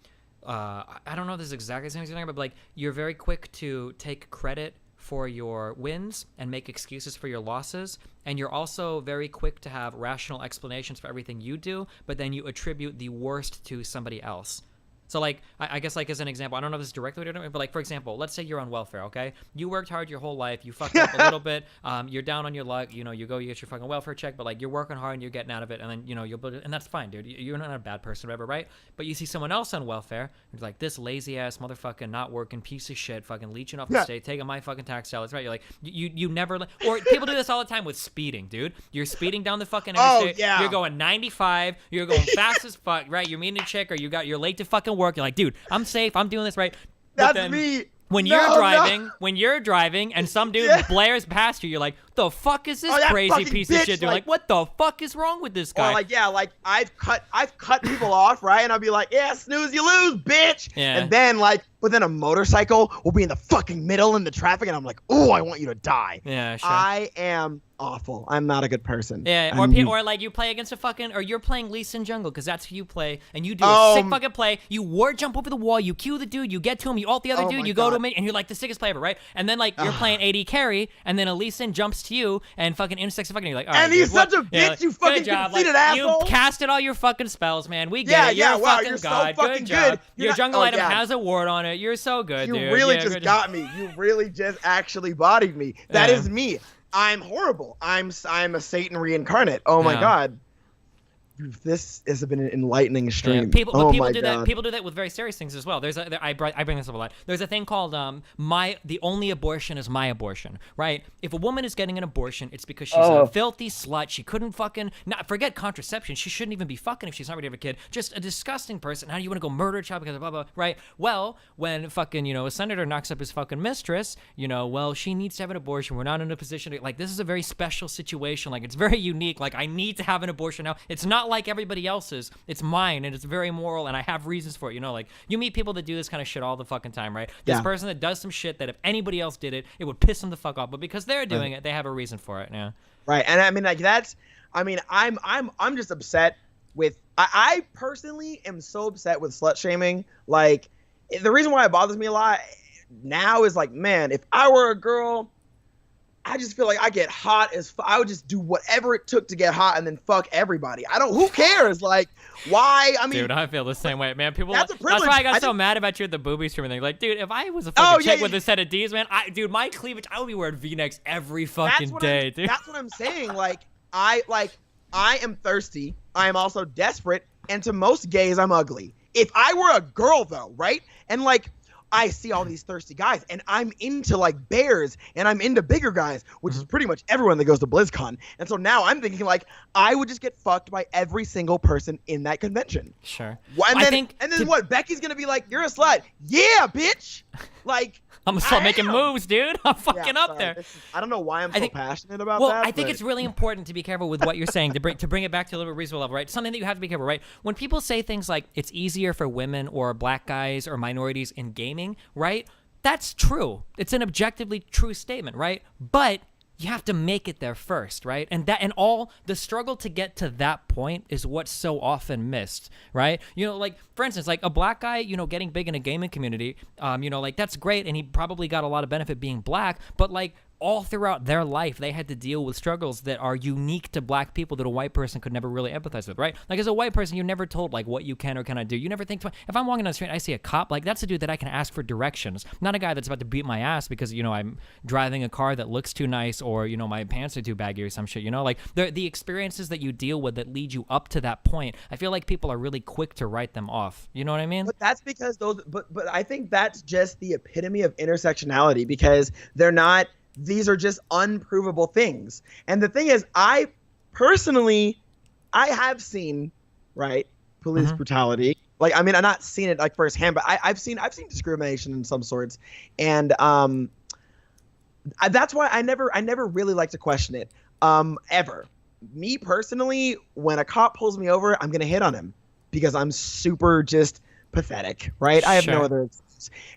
don't know if this is exactly the same as you're talking about, but like you're very quick to take credit for your wins and make excuses for your losses, and you're also very quick to have rational explanations for everything you do, but then you attribute the worst to somebody else. So like, I guess like as an example, I don't know if this is directly what you're doing, but like for example, let's say you're on welfare, okay? You worked hard your whole life, you fucked up a little bit, you're down on your luck, you know, you go, you get your fucking welfare check, but like you're working hard and you're getting out of it, and then, you know, you'll build it, and that's fine, dude. You're not a bad person or whatever, right? But you see someone else on welfare, and you're like, this lazy ass motherfucking not working piece of shit, fucking leeching off the state, taking my fucking tax dollars, right? You're like, you never, or people do this all the time with speeding, dude. You're speeding down the fucking interstate, you're going 95, you're going fast as fuck, right? You're meeting a chick, or you're late to fucking work, you're like, dude, I'm safe, I'm doing this right. But That's then, me. When you're driving and some dude blares past you, you're like, the fuck is this crazy piece of shit? They're like, what the fuck is wrong with this guy? Or like I've cut people off, right? And I'll be like, yeah, snooze you lose, bitch. Yeah. And then but then a motorcycle will be in the fucking middle in the traffic, and I'm like, oh, I want you to die. Yeah, sure. I am awful. I'm not a good person. Yeah, or like you play against or you're playing Lee Sin Jungle because that's who you play, and you do a sick fucking play. You war jump over the wall, you kill the dude, you get to him, you ult the other dude, you go to him, and you're like the sickest player ever, right? And then like you're playing AD carry, and then a Lee Sin jumps to you and fucking intersects the fucking. You're like, all right, and he's dude, such a bitch, you fucking conceited asshole. You casted all your fucking spells, man. We get it. You're a fucking you're god. So fucking good job. Good. Your jungle item has a ward on it. You're so good, dude. You really just got me. You really just actually bodied me. That is me. I'm horrible. I'm a Satan reincarnate. Oh my god. This has been an enlightening stream. Yeah, people do that. People do that with very serious things as well. I bring this up a lot. There's a thing called the only abortion is my abortion, right? If a woman is getting an abortion, it's because she's a filthy slut. She couldn't fucking forget contraception. She shouldn't even be fucking if she's not ready to have a kid. Just a disgusting person. How do you want to go murder a child because of blah blah, right? Well, when fucking a senator knocks up his fucking mistress, well, she needs to have an abortion. We're not in a position to, like, this is a very special situation. Like, it's very unique. Like, I need to have an abortion now. It's not like everybody else's. It's mine, and it's very moral, and I have reasons for it. Like, you meet people that do this kind of shit all the fucking time, right? This person that does some shit that if anybody else did it, it would piss them the fuck off. But because they're doing it, they have a reason for it. Yeah. Right. And I mean, like, I'm just upset with. I personally am so upset with slut shaming. Like, the reason why it bothers me a lot now is like, man, if I were a girl, I just feel like I get hot as I would just do whatever it took to get hot and then fuck everybody. Who cares? Like, why? I mean, dude, I feel the same way, man. People. That's a privilege. That's why I got so mad about you at the booby stream and thing. Like, dude, if I was a fucking chick with a set of D's, man, dude, my cleavage, I would be wearing V-necks every fucking day, dude. That's what I'm saying. Like, I am thirsty. I am also desperate, and to most gays, I'm ugly. If I were a girl, though, right, and like, I see all these thirsty guys, and I'm into like bears, and I'm into bigger guys, which is pretty much everyone that goes to BlizzCon. And so now I'm thinking like I would just get fucked by every single person in that convention. Sure. And then what? Becky's gonna be like, "You're a slut." Yeah, bitch. Like, I'm gonna start making moves, dude. I'm fucking up there. I don't know why I'm so passionate about that. Well, I think it's really important to be careful with what you're saying to bring it back to a little bit reasonable level, right? Something that you have to be careful, right? When people say things like it's easier for women or black guys or minorities in gaming, right? That's true. It's an objectively true statement, right? But you have to make it there first, right? And all the struggle to get to that point is what's so often missed, right? Like, for instance, like a black guy, getting big in a gaming community, like, that's great, and he probably got a lot of benefit being black, but like, all throughout their life, they had to deal with struggles that are unique to black people that a white person could never really empathize with, right? Like, as a white person, you're never told, like, what you can or cannot do. You never think, if I'm walking down the street and I see a cop, like, that's a dude that I can ask for directions, not a guy that's about to beat my ass because, you know, I'm driving a car that looks too nice or, you know, my pants are too baggy or some shit, you know? Like, the experiences that you deal with that lead you up to that point, I feel like people are really quick to write them off. You know what I mean? But that's because but I think that's just the epitome of intersectionality, because they're not, these are just unprovable things. And the thing is, I have seen, right, police brutality. Like, I mean, I've not seen it like firsthand, but I've seen discrimination in some sorts. And that's why I never really like to question it, ever. Me personally, when a cop pulls me over, I'm going to hit on him because I'm super just pathetic, right? I have no other excuse.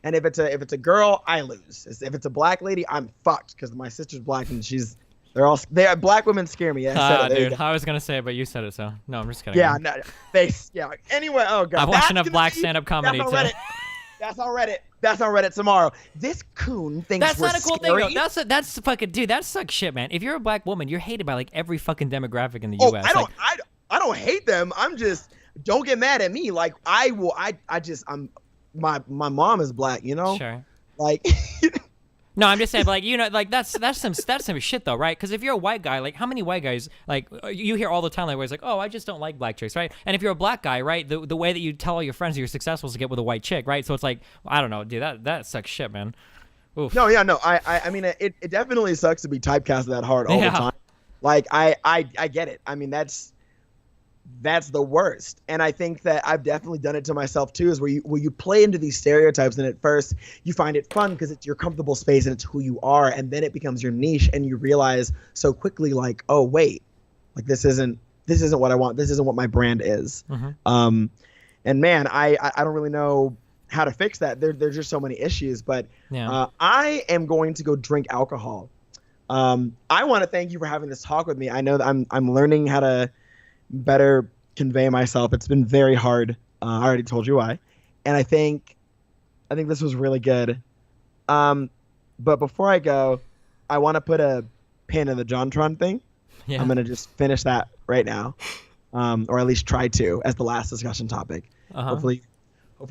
And if it's a girl, I lose. If it's a black lady, I'm fucked because my sister's black and black women scare me. Dude, I was gonna say it, but you said it, so no, I'm just kidding. Yeah, no, anyway, oh god, I've watched enough black stand-up comedy. That's on Reddit tomorrow. This coon thinks that's we're not a cool scary. thing. That's fucking dude. That sucks shit, man. If you're a black woman, you're hated by like every fucking demographic in the U.S. I don't hate them. I'm just, don't get mad at me. Like, my mom is black, you know? Sure. Like, no, I'm just saying, like, you know, like that's some shit though, right? Because if you're a white guy, like, how many white guys, like, you hear all the time, like, where it's like, oh, I just don't like black chicks, right? And if you're a black guy, right, the way that you tell all your friends that you're successful is to get with a white chick, right? So it's like, I don't know, dude, that sucks shit, man. Oof. No, yeah, no, I mean, it definitely sucks to be typecast that hard all the time. Like, I get it. I mean, that's the worst. And I think that I've definitely done it to myself too, is where you play into these stereotypes, and at first you find it fun because it's your comfortable space and it's who you are, and then it becomes your niche, and you realize so quickly, like, oh wait, like this isn't what I want, this isn't what my brand is. And man, I don't really know how to fix that. There's just so many issues, but I am going to go drink alcohol. I want to thank you for having this talk with me. I know that I'm learning how to better convey myself. It's been very hard. I already told you why. And I think this was really good. But before I go, I want to put a pin in the Jontron thing. I'm going to just finish that right now. Or at least try to, as the last discussion topic. Hopefully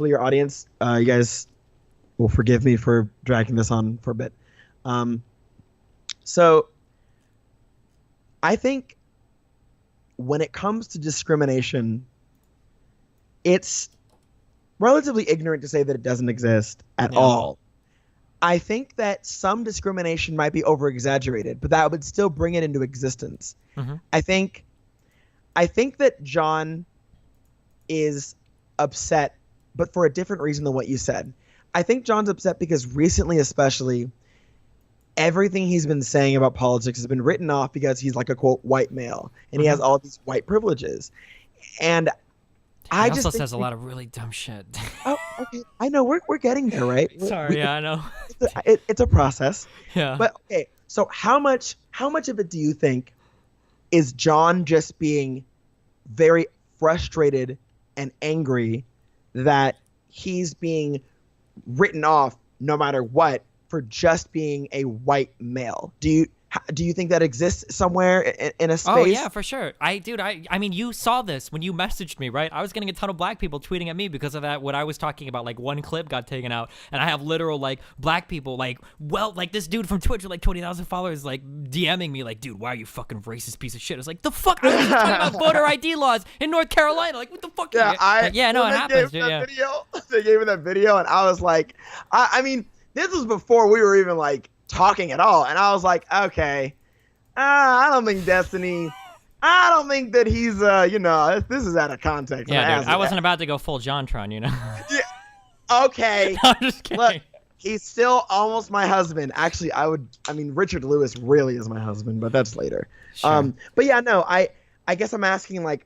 your audience, you guys will forgive me for dragging this on for a bit. So I think when it comes to discrimination, it's relatively ignorant to say that it doesn't exist at all. I think that some discrimination might be over-exaggerated, but that would still bring it into existence. I think that John is upset, but for a different reason than what you said. I think John's upset because recently, especially, everything he's been saying about politics has been written off because he's like a quote white male, and he has all these white privileges. And he also says a lot of really dumb shit. Oh, okay. I know we're getting there, right? Sorry, I know. It's a process. Yeah. But okay, so how much of it do you think is John just being very frustrated and angry that he's being written off no matter what for just being a white male? Do you think that exists somewhere in a space? Oh yeah, for sure. I mean, you saw this when you messaged me, right? I was getting a ton of black people tweeting at me because of that. What I was talking about, like, one clip got taken out, and I have literal, like, black people, like this dude from Twitch with like 20,000 followers, like, DMing me, like, dude, why are you fucking racist piece of shit? It's like, the fuck? I was just talking about voter ID laws in North Carolina. Like, what the fuck? Yeah, it happens, dude. Yeah. They gave me that video, and I was like, I mean, this was before we were even like talking at all, and I was like, okay, I don't think Destiny, I don't think that he's this is out of context. Yeah, dude, I wasn't about to go full Jontron, you know. Yeah. Okay. I'm just kidding. Look, he's still almost my husband. Actually, Richard Lewis really is my husband, but that's later. Sure. But yeah, no, I guess I'm asking, like,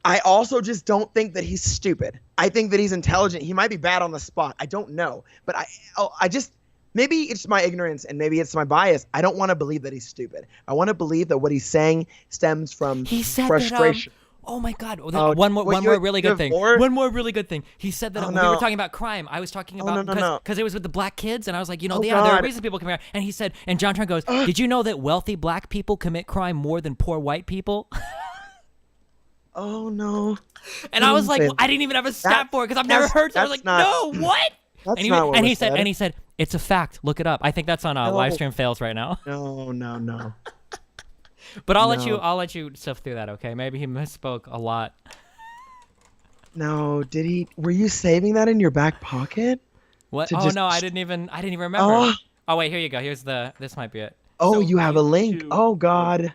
I also just don't think that he's stupid. I think that he's intelligent. He might be bad on the spot. I don't know. But I just, maybe it's my ignorance and maybe it's my bias. I don't want to believe that he's stupid. I want to believe that what he's saying stems from frustration. Oh my God! Oh, one more really you good have thing. more? One more really good thing. He said that Oh, when no. we were talking about crime, I was talking Oh, about no, no. because it was with the black kids, and I was like, Oh, there are God. reasons people come here. And he said, and Jontron goes, "Did you know that wealthy black people commit crime more than poor white people?" Oh no. And I was like, Stephen. I didn't even have a stat for it because I've never heard. So I was like, not- no, what? That's And he, not what and was he said, said. and he said, it's a fact. Look it up. I think that's on No. live stream fails right now. No. But I'll No. let you sift through that. Okay, maybe he misspoke a lot. No, did he? Were you saving that in your back pocket? What? To Oh just- no, I didn't even remember. Oh. Oh wait, here you go. This might be it. Oh, So you have a link. to- Oh God.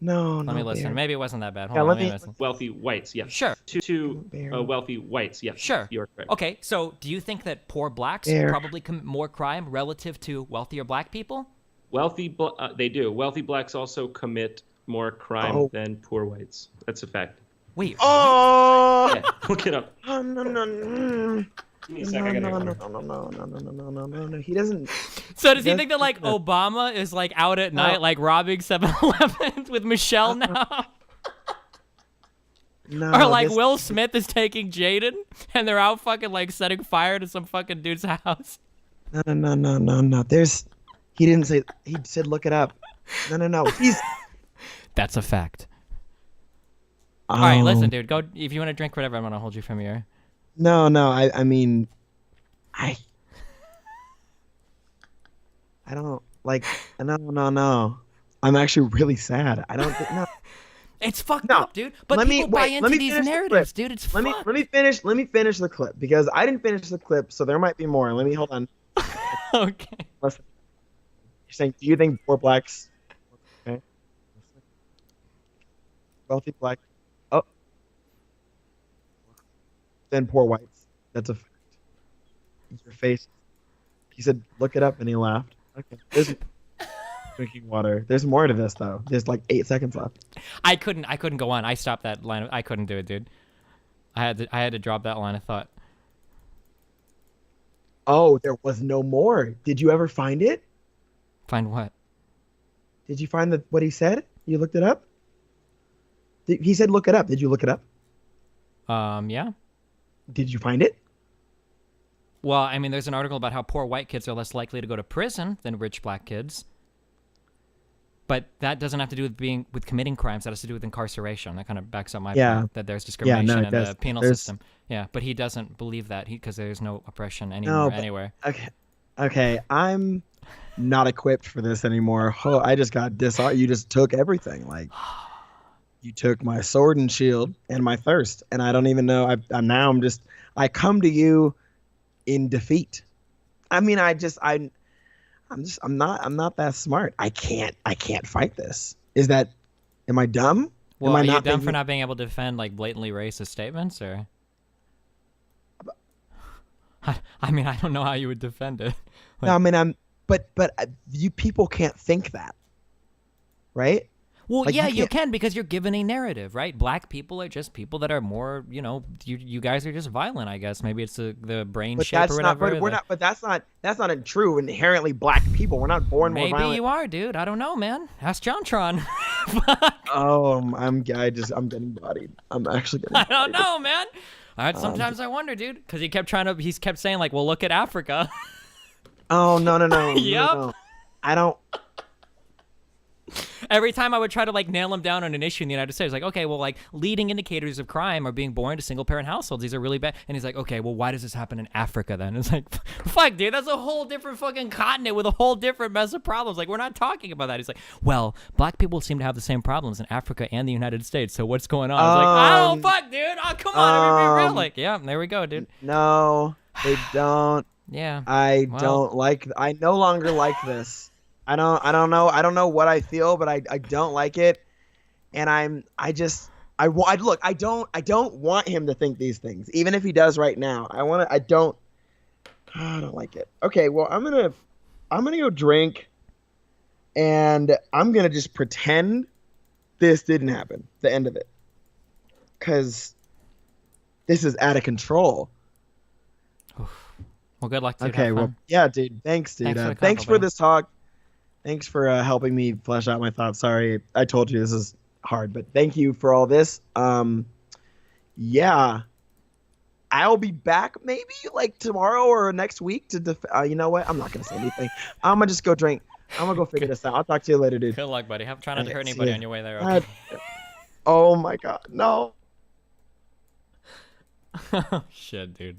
No, Let no. me listen. Bear. Maybe it wasn't that bad. Hold Yeah, on, let let me me- listen. Wealthy whites, yes. Sure. To wealthy whites, yes. Sure. You're correct. Okay, so do you think that poor blacks Bear. probably commit more crime relative to wealthier black people? They do. Wealthy blacks also commit more crime Oh. than poor whites. That's a fact. Wait. Oh. Yeah, look it up. Oh no. Give me a sec, I gotta No. go. He doesn't. So does he That's think that like different. Obama is like out at night, No. like robbing 7-Elevens with Michelle now? No. Or like this- Will Smith is taking Jaden and they're out fucking like setting fire to some fucking dude's house. No. He didn't say. He said look it up. No. He's. That's a fact. Oh. All right, listen, dude. Go if you want to drink whatever. I'm gonna hold you from here. No. I mean, I don't like. No. I'm actually really sad. I don't. No. It's fucked No. up, dude. But Let me- people buy wait, into let me these finish the narratives, clip. dude. It's Let me fucked. finish the clip because I didn't finish the clip, so there might be more. Let me hold on. Okay. Listen. You're saying, do you think poor blacks? Okay. Wealthy black. Oh. Then poor whites. That's a fact. Your face. He said, look it up, and he laughed. Okay. There's drinking water. There's more to this though. There's like 8 seconds left. I couldn't go on. I stopped that line. I couldn't do it, dude. I had to drop that line of thought. Oh, there was no more. Did you ever find it? Find what? Did you find what he said? You looked it up? He said look it up. Did you look it up? Yeah. Did you find it? Well, I mean, there's an article about how poor white kids are less likely to go to prison than rich black kids. But that doesn't have to do with committing crimes. That has to do with incarceration. That kind of backs up my point that there's discrimination in the penal system. Yeah, but he doesn't believe that because there's no oppression anywhere. Okay. I'm not equipped for this anymore. Oh, I just got You just took everything. Like, you took my sword and shield and my thirst, and I don't even know. I come to you in defeat. I mean, I'm not that smart. I can't fight this. Am I dumb? Well, am I are you not dumb thinking- for not being able to defend like blatantly racist statements, or? I mean, I don't know how you would defend it. No, I mean, but you people can't think that, right? Well, Like, yeah, you you can't- can because you're given a narrative, right? Black people are just people that are more, you guys are just violent, I guess. Maybe it's the brain But shape that's or not. whatever. But we're not. But that's not a true inherently black people. We're not born more Maybe violent. you are, dude. I don't know, man. Ask Jontron. Oh, I'm getting bodied. I'm actually getting. I don't bodied. know, man. Sometimes I wonder, dude, because he kept saying like, well, look at Africa. Oh no. Yep. No. I don't. Every time I would try to like nail him down on an issue in the United States, like, okay, well, like leading indicators of crime are being born to single parent households. These are really bad. And he's like, okay, well, why does this happen in Africa then? It's like, fuck, dude, that's a whole different fucking continent with a whole different mess of problems. Like, we're not talking about that. He's like, well, black people seem to have the same problems in Africa and the United States. So what's going on? I was like, oh, fuck, dude. Oh, come on. Let me be real. Like, yeah, there we go, dude. No, they don't. Yeah. Don't like. I no longer like this. I don't know what I feel, but I don't like it, and I don't want him to think these things, even if he does right now. I don't like it. Okay, well, I'm gonna go drink, and I'm gonna just pretend this didn't happen. The end of it, because this is out of control. Well, good luck, dude. Okay, Have well, fun. yeah, dude. Thanks, dude. Thanks for the Thanks convo, for buddy. this talk. Thanks for helping me flesh out my thoughts. Sorry, I told you this is hard. But thank you for all this. Yeah, I'll be back maybe like tomorrow or next week to you know what? I'm not gonna say anything. I'm gonna just go drink. I'm gonna go figure this out. I'll talk to you later, dude. Good luck, buddy. Try not to hurt See anybody ya. on your way there. Okay. Oh my God, no. Shit, dude.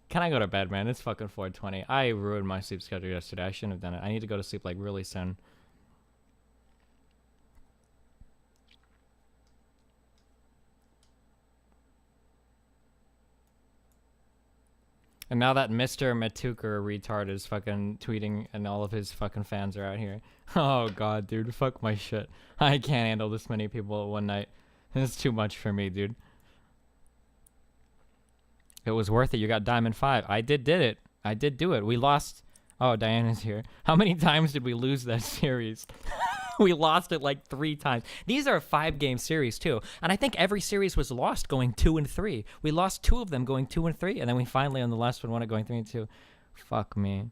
Can I go to bed, man? It's fucking 4:20. I ruined my sleep schedule yesterday. I shouldn't have done it. I need to go to sleep like really soon. And now that Mr. Matuker retard is fucking tweeting and all of his fucking fans are out here. Oh god, dude, fuck my shit. I can't handle this many people at one night. It's too much for me, dude. It was worth it. You got Diamond 5. I did it. I did do it. We lost. Oh, Diana's here. How many times did we lose that series? We lost it like 3 times. These are a 5-game series too, and I think every series was lost going 2 and 3. We lost 2 of them going 2 and 3, and then we finally on the last one won it going 3 and 2. Fuck me.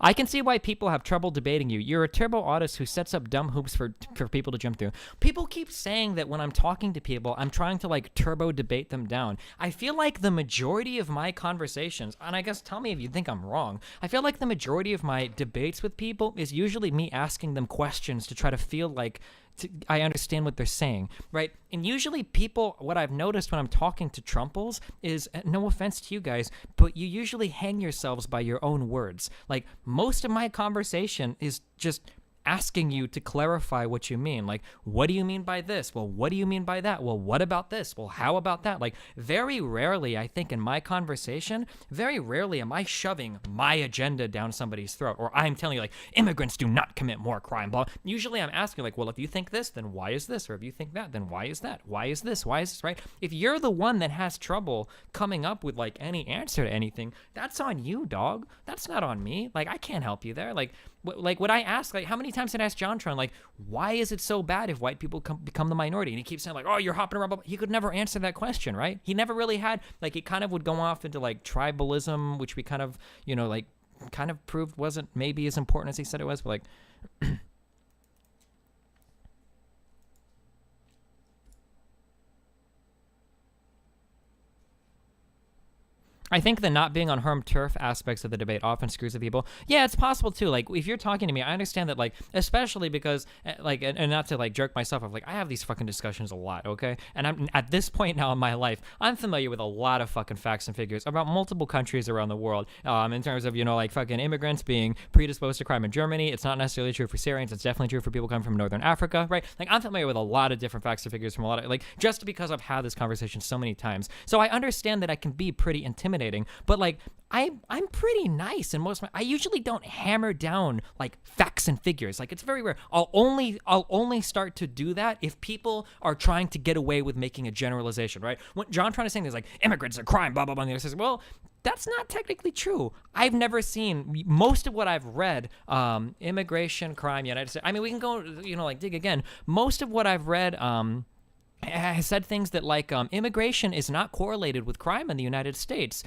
I can see why people have trouble debating you. You're a turbo artist who sets up dumb hoops for people to jump through. People keep saying that when I'm talking to people, I'm trying to like turbo debate them down. I feel like the majority of my conversations, and I guess tell me if you think I'm wrong, I feel like the majority of my debates with people is usually me asking them questions to try to feel like I understand what they're saying, right? And usually people, what I've noticed when I'm talking to Trumples is, no offense to you guys, but you usually hang yourselves by your own words. Like, most of my conversation is just asking you to clarify what you mean. Like, what do you mean by this? Well, what do you mean by that? Well, what about this? Well, how about that? Like, very rarely, I think in my conversation, very rarely am I shoving my agenda down somebody's throat, or I'm telling you, like, immigrants do not commit more crime, blah. Usually I'm asking, like, well, if you think this, then why is this? Or if you think that, then why is that? Why is this? Why is this, right? If you're the one that has trouble coming up with, like, any answer to anything, that's on you, dog. That's not on me. Like, I can't help you there. Like, would I ask, like, how many times did I ask Jontron, like, why is it so bad if white people become the minority? And he keeps saying, like, oh, you're hopping around. He could never answer that question, right? He never really had, like, he kind of would go off into, like, tribalism, which we kind of, you know, like, kind of proved wasn't maybe as important as he said it was, but, like... I think the not being on home turf aspects of the debate often screws with people. Yeah, it's possible too. Like, if you're talking to me, I understand that, like, especially because, like, and not to, like, jerk myself off, like, I have these fucking discussions a lot, okay? And I'm at this point now in my life, I'm familiar with a lot of fucking facts and figures about multiple countries around the world, in terms of, you know, like, fucking immigrants being predisposed to crime in Germany. It's not necessarily true for Syrians. It's definitely true for people coming from Northern Africa, right? Like, I'm familiar with a lot of different facts and figures from a lot of, like, just because I've had this conversation so many times. So I understand that I can be pretty intimidating. But, like, I'm pretty nice, and I usually don't hammer down, like, facts and figures. Like, it's very rare. I'll only start to do that if people are trying to get away with making a generalization, right? When Jontron is saying is like, immigrants are crime, blah blah blah, and the other says, well, that's not technically true. I've never seen most of what I've read, immigration, crime, United States. I mean, we can go, you know, like, dig again. Most of what I've read, has said things that, like, immigration is not correlated with crime in the United States.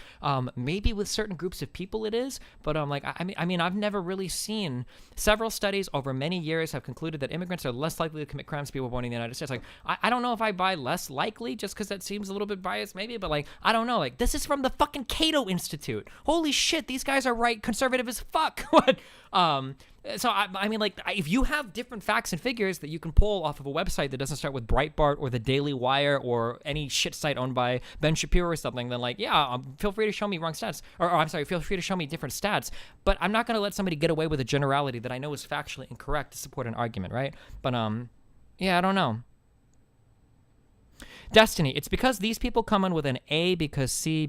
Maybe with certain groups of people it is, but like, I mean, I've never really seen. Several studies over many years have concluded that immigrants are less likely to commit crimes than people born in the United States. Like, I don't know if I buy less likely just because that seems a little bit biased, maybe, but, like, I don't know. Like, this is from the fucking Cato Institute. Holy shit, these guys are right, conservative as fuck. What? So, I mean, like, if you have different facts and figures that you can pull off of a website that doesn't start with Breitbart or the Daily Wire or any shit site owned by Ben Shapiro or something, then, like, yeah, feel free to show me wrong stats. Or I'm sorry, feel free to show me different stats. But I'm not going to let somebody get away with a generality that I know is factually incorrect to support an argument, right? But, yeah, I don't know. Destiny, it's because these people come in with an A because C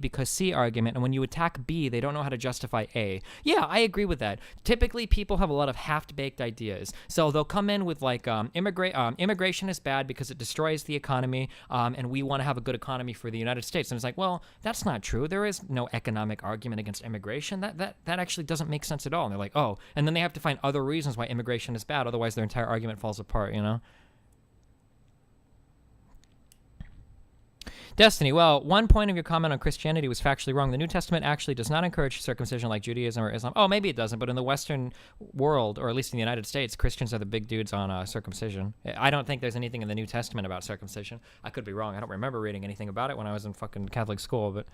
argument, and when you attack B, they don't know how to justify A. Yeah, I agree with that. Typically, people have a lot of half-baked ideas. So they'll come in with, like, immigration is bad because it destroys the economy, and we want to have a good economy for the United States. And it's like, well, that's not true. There is no economic argument against immigration. That actually doesn't make sense at all. And they're like, oh, and then they have to find other reasons why immigration is bad. Otherwise, their entire argument falls apart, you know? Destiny, well, one point of your comment on Christianity was factually wrong. The New Testament actually does not encourage circumcision like Judaism or Islam. Oh, maybe it doesn't, but in the Western world, or at least in the United States, Christians are the big dudes on circumcision. I don't think there's anything in the New Testament about circumcision. I could be wrong. I don't remember reading anything about it when I was in fucking Catholic school, but...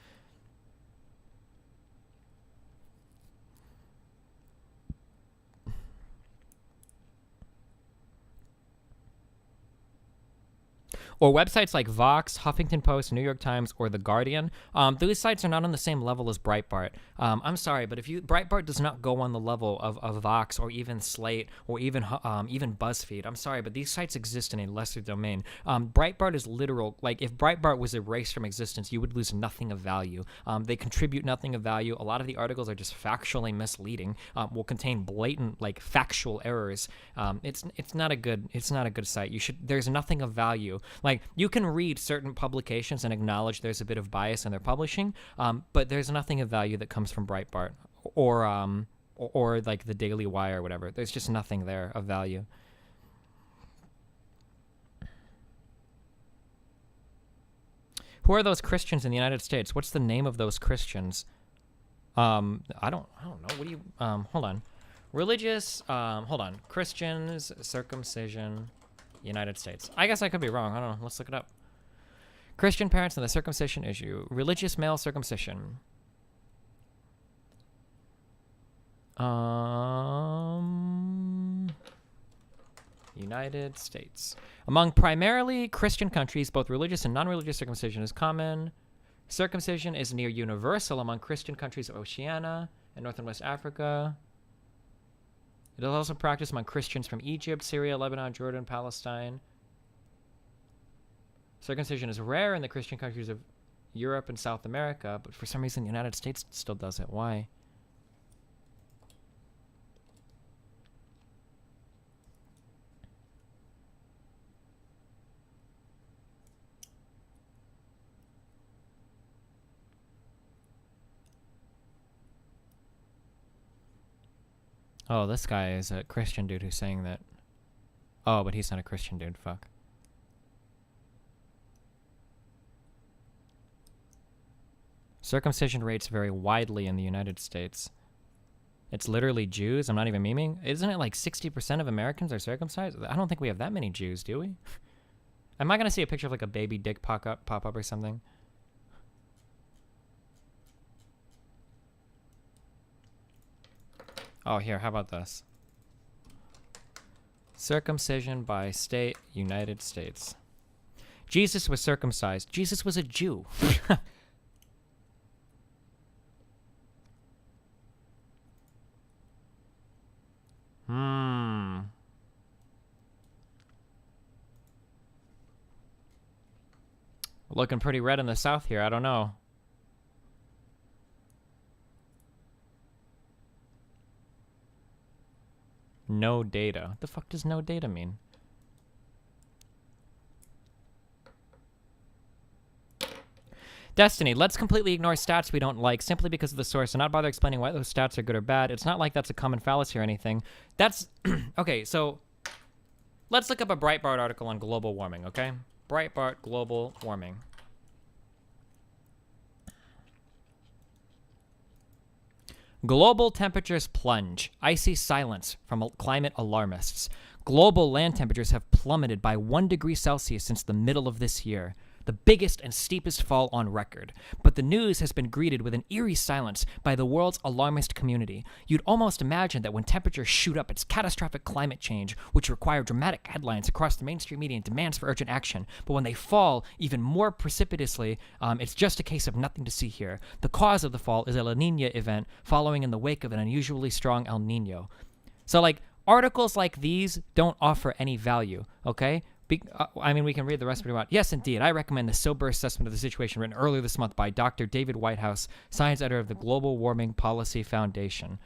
Or websites like Vox, Huffington Post, New York Times, or The Guardian. Those sites are not on the same level as Breitbart. I'm sorry, but Breitbart does not go on the level of Vox or even Slate or even BuzzFeed. I'm sorry, but these sites exist in a lesser domain. Breitbart is literal. Like, if Breitbart was erased from existence, you would lose nothing of value. They contribute nothing of value. A lot of the articles are just factually misleading. Will contain blatant, like, factual errors. It's not a good site. There's nothing of value. Like, you can read certain publications and acknowledge there's a bit of bias in their publishing, but there's nothing of value that comes from Breitbart or like the Daily Wire or whatever. There's just nothing there of value. Who are those Christians in the United States? What's the name of those Christians? I don't know. What do you hold on. Religious hold on. Christians, circumcision, United States. I guess I could be wrong. I don't know. Let's look it up. Christian parents and the circumcision issue. Religious male circumcision. United States. Among primarily Christian countries, both religious and non-religious circumcision is common. Circumcision is near universal among Christian countries of Oceania and North and West Africa. It is also practiced among Christians from Egypt, Syria, Lebanon, Jordan, Palestine. Circumcision is rare in the Christian countries of Europe and South America, but for some reason the United States still does it. Why? Oh, this guy is a Christian dude who's saying that. Oh, but he's not a Christian dude. Fuck. Circumcision rates vary widely in the United States. It's literally Jews. I'm not even memeing. Isn't it like 60% of Americans are circumcised? I don't think we have that many Jews, do we? Am I going to see a picture of like a baby dick pop up or something? Oh, here, how about this? Circumcision by state, United States. Jesus was circumcised. Jesus was a Jew. Looking pretty red in the South here. I don't know. No data. What the fuck does no data mean? Destiny, let's completely ignore stats we don't like simply because of the source and not bother explaining why those stats are good or bad. It's not like that's a common fallacy or anything. That's... Okay, so... Let's look up a Breitbart article on global warming, okay? Breitbart global warming. Global temperatures plunge. Icy silence from climate alarmists. Global land temperatures have plummeted by 1 degree Celsius since the middle of this year, the biggest and steepest fall on record. But the news has been greeted with an eerie silence by the world's alarmist community. You'd almost imagine that when temperatures shoot up, it's catastrophic climate change, which require dramatic headlines across the mainstream media and demands for urgent action. But when they fall even more precipitously, it's just a case of nothing to see here. The cause of the fall is a La Nina event following in the wake of an unusually strong El Nino. So, like, articles like these don't offer any value, okay? I mean, we can read the rest if we want. Yes, indeed. I recommend the sober assessment of the situation written earlier this month by Dr. David Whitehouse, science editor of the Global Warming Policy Foundation.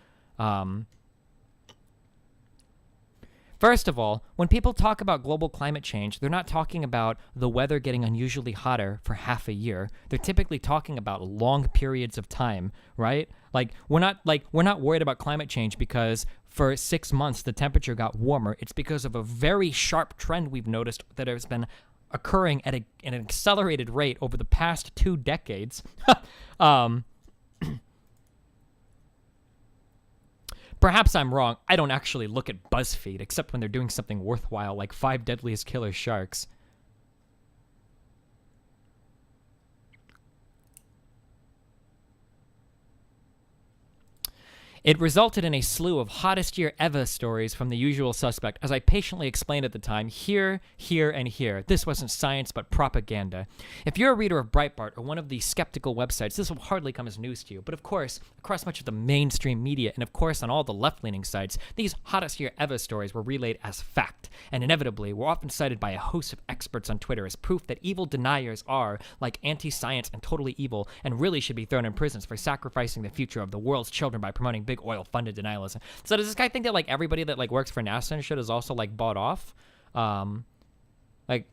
First of all, when people talk about global climate change, they're not talking about the weather getting unusually hotter for half a year. They're typically talking about long periods of time, right? We're not worried about climate change because for 6 months the temperature got warmer. It's because of a very sharp trend we've noticed that there's been occurring at an accelerated rate over the past 2 decades. Perhaps I'm wrong. I don't actually look at BuzzFeed, except when they're doing something worthwhile, like 5 Deadliest Killer Sharks. It resulted in a slew of hottest year ever stories from the usual suspect, as I patiently explained at the time, here, and here. This wasn't science, but propaganda. If you're a reader of Breitbart or one of the skeptical websites, this will hardly come as news to you. But of course, across much of the mainstream media, and of course on all the left-leaning sites, these hottest year ever stories were relayed as fact, and inevitably were often cited by a host of experts on Twitter as proof that evil deniers are, like, anti-science and totally evil, and really should be thrown in prisons for sacrificing the future of the world's children by promoting big oil-funded denialism. So does this guy think that, like, everybody that, like, works for NASA and shit is also, like, bought off? Like...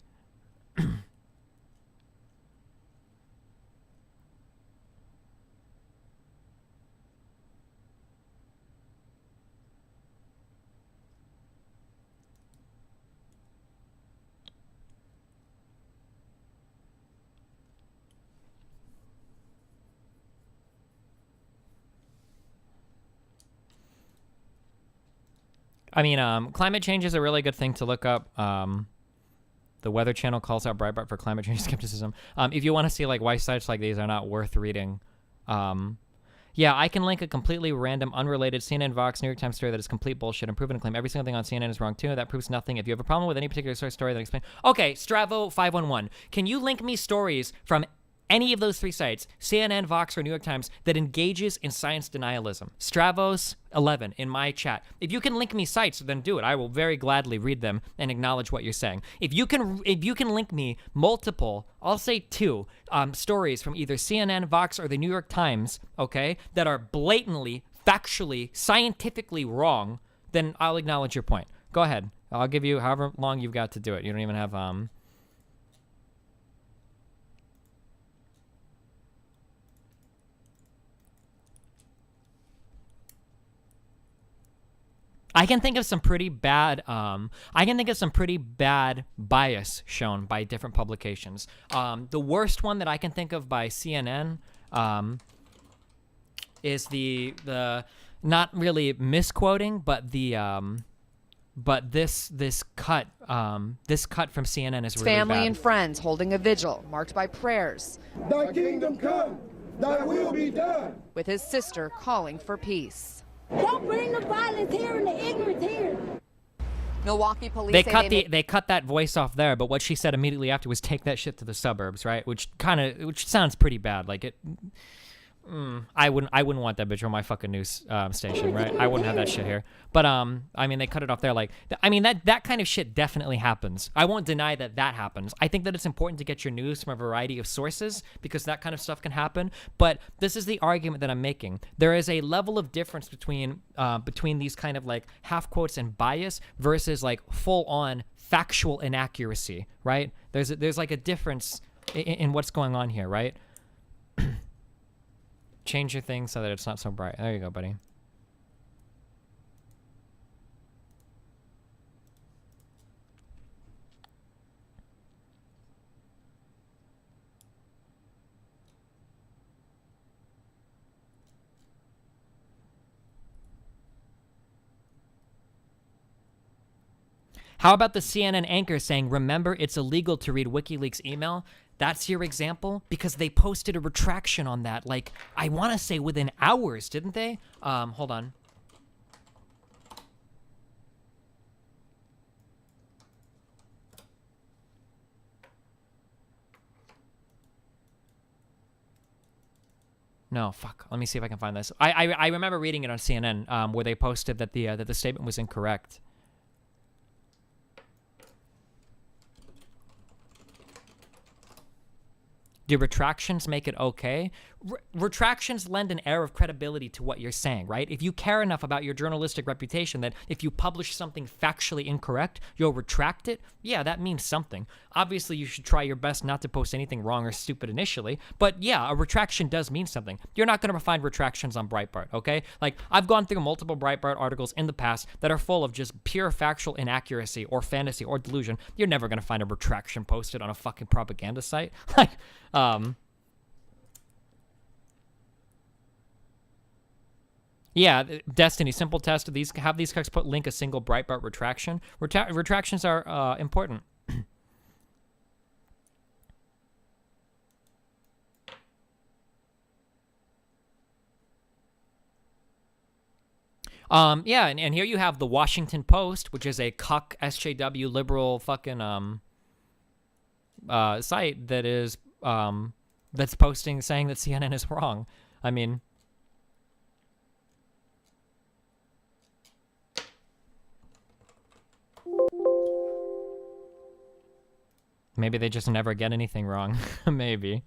I mean, climate change is a really good thing to look up. The Weather Channel calls out Breitbart for climate change skepticism. If you want to see, like, why sites like these are not worth reading. Yeah, I can link a completely random, unrelated CNN, Vox, New York Times story that is complete bullshit and proven to claim every single thing on CNN is wrong too. That proves nothing. If you have a problem with any particular source story, then explain. Okay, Stravo511. Can you link me stories from any of those 3 sites, CNN, Vox, or New York Times, that engages in science denialism? Stravos11 in my chat. If you can link me sites, then do it. I will very gladly read them and acknowledge what you're saying. If you can link me multiple, I'll say 2 stories from either CNN, Vox, or the New York Times, okay, that are blatantly, factually, scientifically wrong, then I'll acknowledge your point. Go ahead. I'll give you however long you've got to do it. You don't even have I can think of some pretty bad bias shown by different publications. The worst one that I can think of by CNN is the not really misquoting, but this cut from CNN is really Family bad. and friends holding a vigil marked by prayers. Thy kingdom come, thy will be done. With his sister calling for peace. Don't bring the violence here and the ignorance here. Milwaukee police They cut that voice off there, but what she said immediately after was take that shit to the suburbs, right? Which sounds pretty bad. Like it. I wouldn't want that bitch on my fucking news station, right? I wouldn't have that shit here. But I mean, they cut it off there. Like, I mean, that kind of shit definitely happens. I won't deny that happens. I think that it's important to get your news from a variety of sources because that kind of stuff can happen. But this is the argument that I'm making. There is a level of difference between these kind of like half quotes and bias versus like full on factual inaccuracy, right? There's like a difference in what's going on here, right? Change your thing so that it's not so bright. There you go, buddy. How about the CNN anchor saying, remember, it's illegal to read WikiLeaks email? That's your example? Because they posted a retraction on that, like, I want to say within hours, didn't they? Hold on. No, fuck. Let me see if I can find this. I remember reading it on CNN, where they posted that the statement was incorrect. Do retractions make it okay? Retractions lend an air of credibility to what you're saying, right? If you care enough about your journalistic reputation that if you publish something factually incorrect, you'll retract it, yeah, that means something. Obviously, you should try your best not to post anything wrong or stupid initially, but yeah, a retraction does mean something. You're not going to find retractions on Breitbart, okay? Like, I've gone through multiple Breitbart articles in the past that are full of just pure factual inaccuracy or fantasy or delusion. You're never going to find a retraction posted on a fucking propaganda site. Like, yeah, Destiny, simple test. Have these cucks put link a single Breitbart retraction. Retractions are important. Yeah, and here you have the Washington Post, which is a cuck SJW liberal fucking site that is that's posting saying that CNN is wrong. I mean, maybe they just never get anything wrong. Maybe.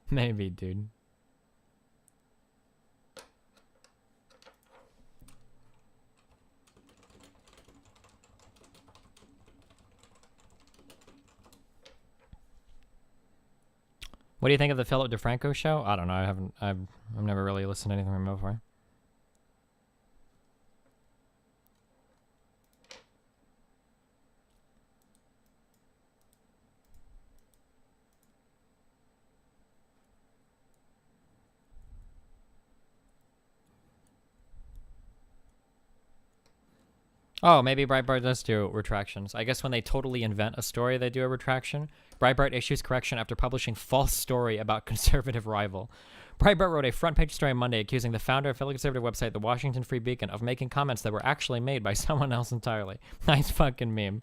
Maybe, dude. What do you think of the Philip DeFranco show? I don't know. I've never really listened to anything from him before. Oh, maybe Breitbart does do retractions. I guess when they totally invent a story, they do a retraction. Breitbart issues correction after publishing false story about conservative rival. Breitbart wrote a front-page story Monday accusing the founder of fellow conservative website The Washington Free Beacon of making comments that were actually made by someone else entirely. Nice fucking meme.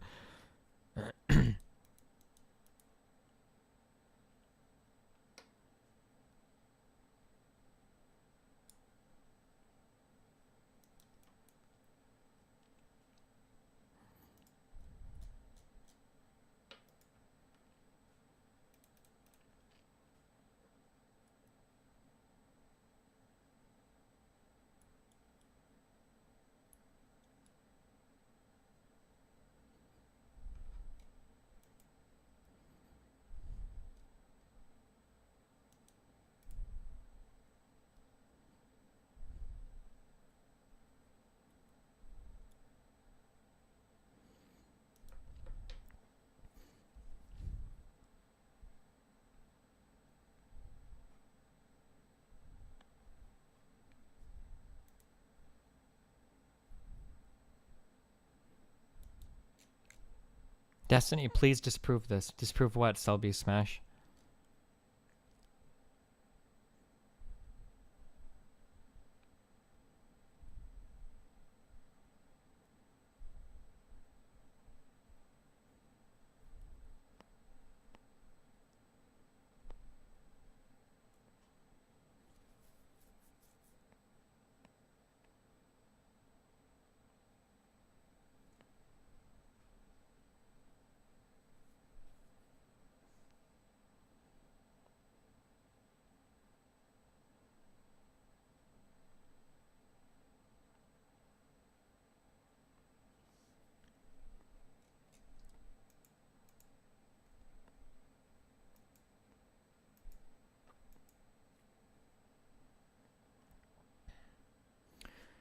Destiny, please disprove this. Disprove what? Selby Smash.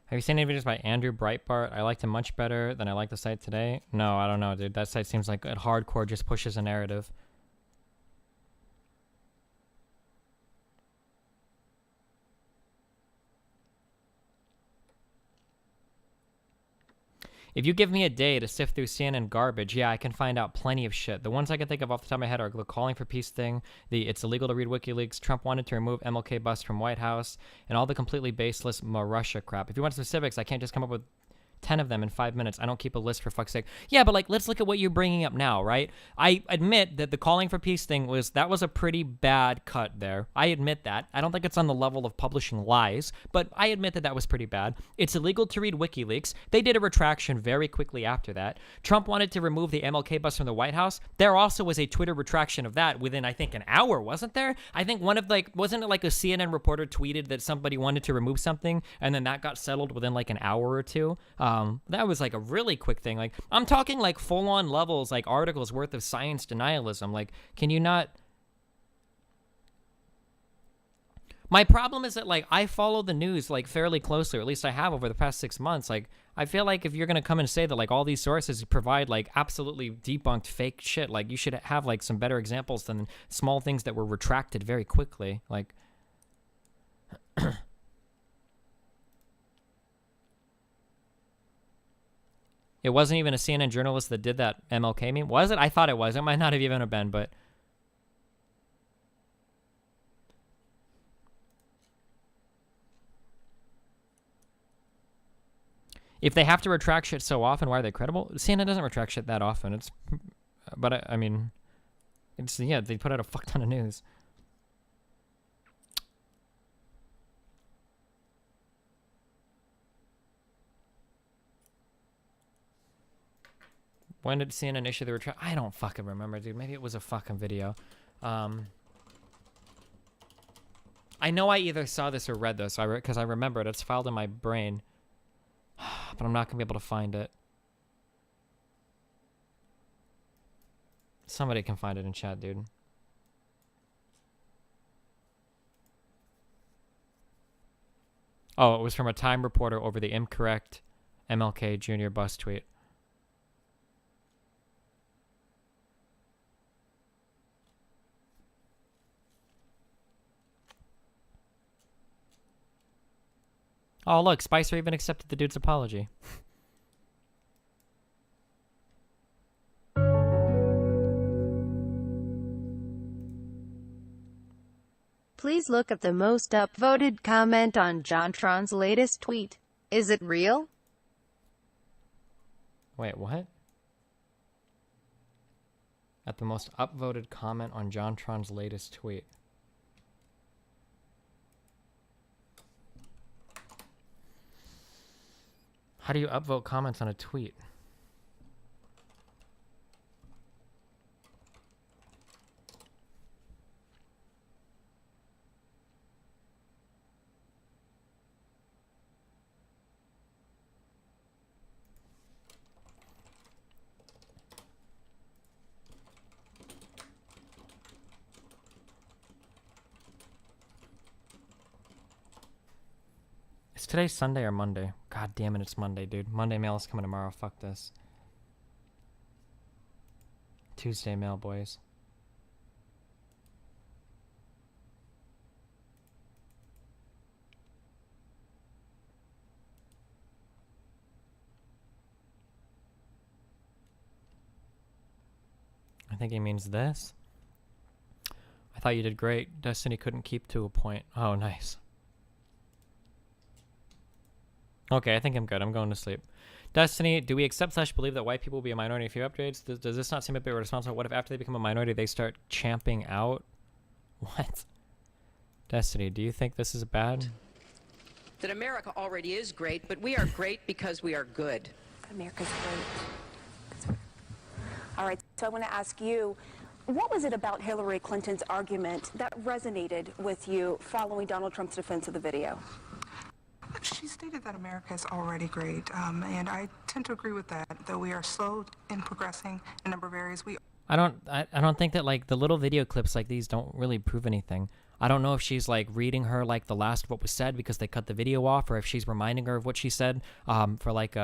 Have you seen any videos by Andrew Breitbart? I liked him much better than I liked the site today. No, I don't know, dude. That site seems like it hardcore just pushes a narrative. If you give me a day to sift through CNN garbage, yeah, I can find out plenty of shit. The ones I can think of off the top of my head are the calling for peace thing, the it's illegal to read WikiLeaks, Trump wanted to remove MLK bust from White House, and all the completely baseless Russia crap. If you want specifics, I can't just come up with 10 of them in 5 minutes. I don't keep a list, for fuck's sake. Yeah, but like, let's look at what you're bringing up now, right? I admit that the calling for peace thing was a pretty bad cut there. I admit that. I don't think it's on the level of publishing lies, but I admit that was pretty bad. It's illegal to read WikiLeaks. They did a retraction very quickly after that. Trump wanted to remove the MLK bus from the White House. There also was a Twitter retraction of that within, I think, an hour, wasn't there? I think one of like, wasn't it like a CNN reporter tweeted that somebody wanted to remove something, and then that got settled within like an hour or two? That was like a really quick thing. Like, I'm talking like full-on levels, like articles worth of science denialism. Like, can you not? My problem is that like I follow the news like fairly closely, or at least I have over the past 6 months. Like, I feel like if you're gonna come and say that like all these sources provide like absolutely debunked fake shit, like you should have like some better examples than small things that were retracted very quickly. Like. It wasn't even a CNN journalist that did that MLK meme. Was it? I thought it was. It might not have even been, but... If they have to retract shit so often, why are they credible? CNN doesn't retract shit that often. It's... But, I mean... It's, yeah, they put out a fuck ton of news. When did CNN issue the retract? I don't fucking remember, dude. Maybe it was a fucking video. I know I either saw this or read this, because I remember it. It's filed in my brain. But I'm not going to be able to find it. Somebody can find it in chat, dude. Oh, it was from a Time reporter over the incorrect MLK Jr. bus tweet. Oh, look, Spicer even accepted the dude's apology. Please look at the most upvoted comment on Jontron's latest tweet. Is it real? Wait, what? At the most upvoted comment on Jontron's latest tweet. How do you upvote comments on a tweet? Is today Sunday or Monday? God damn it, it's Monday, dude. Monday mail is coming tomorrow. Fuck this. Tuesday mail, boys. I think he means this. I thought you did great. Destiny couldn't keep to a point. Oh, nice. Okay, I think I'm good. I'm going to sleep. Destiny, do we accept / believe that white people will be a minority in a few upgrades? Does this not seem a bit irresponsible? What if after they become a minority, they start champing out? What? Destiny, do you think this is bad? That America already is great, but we are great because we are good. America's great. All right, so I want to ask you, what was it about Hillary Clinton's argument that resonated with you following Donald Trump's defense of the video? She stated that America is already great, and I tend to agree with that. Though we are slow in progressing in a number of areas, I don't think that like the little video clips like these don't really prove anything. I don't know if she's like reading her like the last of what was said because they cut the video off, or if she's reminding her of what she said for like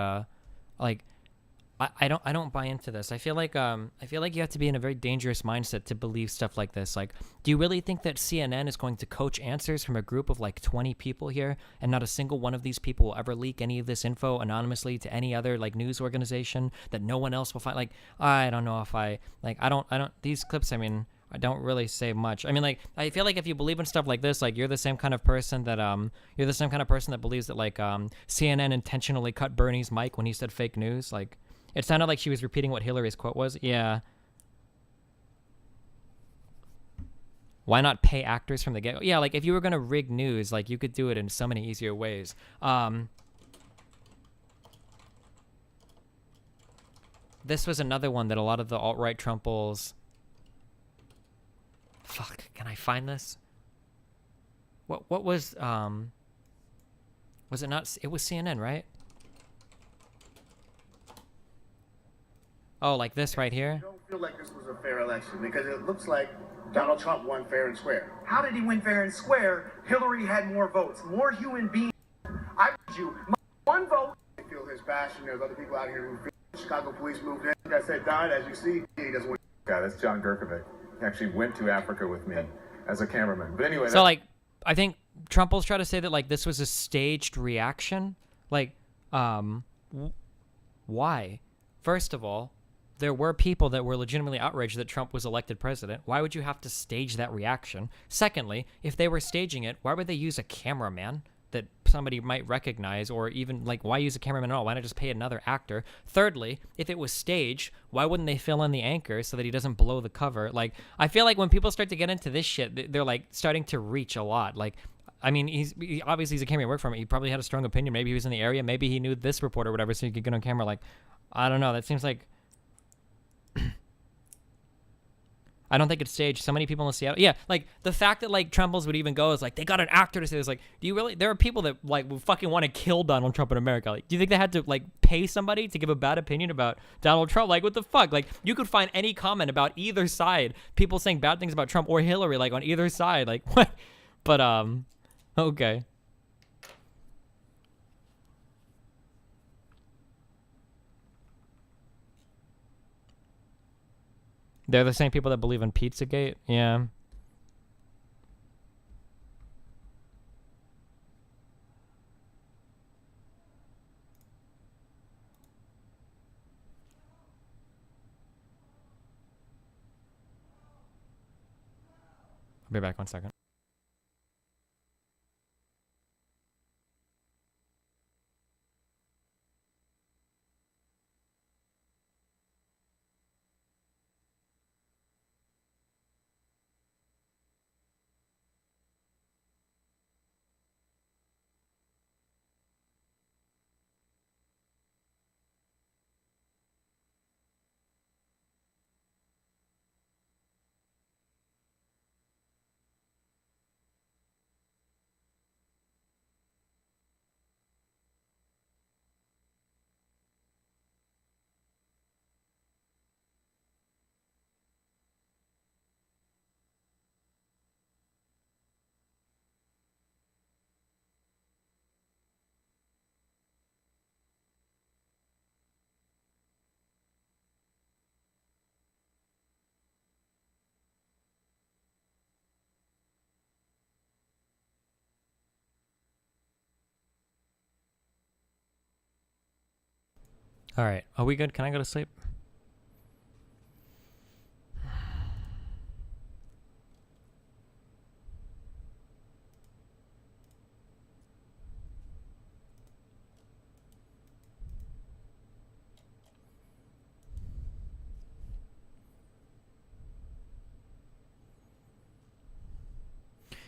I don't buy into this. I feel like you have to be in a very dangerous mindset to believe stuff like this. Like, do you really think that CNN is going to coach answers from a group of like 20 people here, and not a single one of these people will ever leak any of this info anonymously to any other like news organization that no one else will find? Like, I don't know if I don't these clips, I mean, I don't really say much. I mean, like, I feel like if you believe in stuff like this, like, you're the same kind of person that believes that, like, CNN intentionally cut Bernie's mic when he said fake news. Like, it sounded like she was repeating what Hillary's quote was. Yeah. Why not pay actors from the get-go? Yeah, like, if you were gonna rig news, like, you could do it in so many easier ways. This was another one that a lot of the alt-right Trumples... Fuck, can I find this? What was, was it not, it was CNN, right? Oh, like this right here? I don't feel like this was a fair election because it looks like Donald Trump won fair and square. How did he win fair and square? Hillary had more votes, more human beings. I told you, one vote. I feel his passion. There's other people out here who feel Chicago police moved in. Like I said, Don, as you see, he doesn't win. Yeah, that's John Gerkovic. He actually went to Africa with me as a cameraman. But anyway. So, like, I think Trump will try to say that, like, this was a staged reaction. Like, why? First of all, there were people that were legitimately outraged that Trump was elected president. Why would you have to stage that reaction? Secondly, if they were staging it, why would they use a cameraman that somebody might recognize, or even, like, why use a cameraman at all? Why not just pay another actor? Thirdly, if it was staged, why wouldn't they fill in the anchor so that he doesn't blow the cover? Like, I feel like when people start to get into this shit, they're, like, starting to reach a lot. Like, I mean, obviously he's a camera work from it. He probably had a strong opinion. Maybe he was in the area. Maybe he knew this reporter or whatever, so he could get on camera. Like, I don't know. That seems like... I don't think it's staged. So many people in Seattle. Yeah, like, the fact that, like, Trumples would even go is, like, they got an actor to say this. Like, do you really... There are people that, like, would fucking want to kill Donald Trump in America. Like, do you think they had to, like, pay somebody to give a bad opinion about Donald Trump? Like, what the fuck? Like, you could find any comment about either side. People saying bad things about Trump or Hillary, like, on either side. Like, what? But, okay. They're the same people that believe in Pizzagate? Yeah. I'll be back 1 second. All right. Are we good? Can I go to sleep?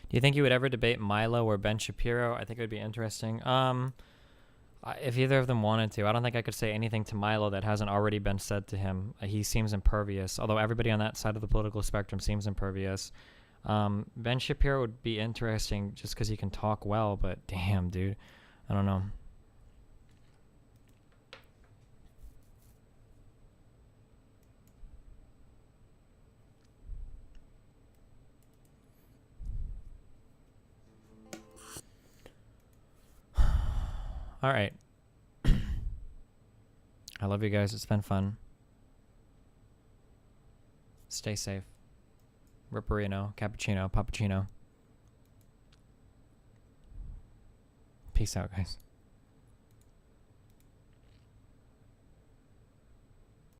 Do you think you would ever debate Milo or Ben Shapiro? I think it would be interesting. If either of them wanted to. I don't think I could say anything to Milo that hasn't already been said to him. He seems impervious, although everybody on that side of the political spectrum seems impervious. Ben Shapiro would be interesting just because he can talk well, but damn, dude. I don't know. All right. I love you guys. It's been fun. Stay safe. Ripperino, cappuccino, puppuccino. Peace out, guys.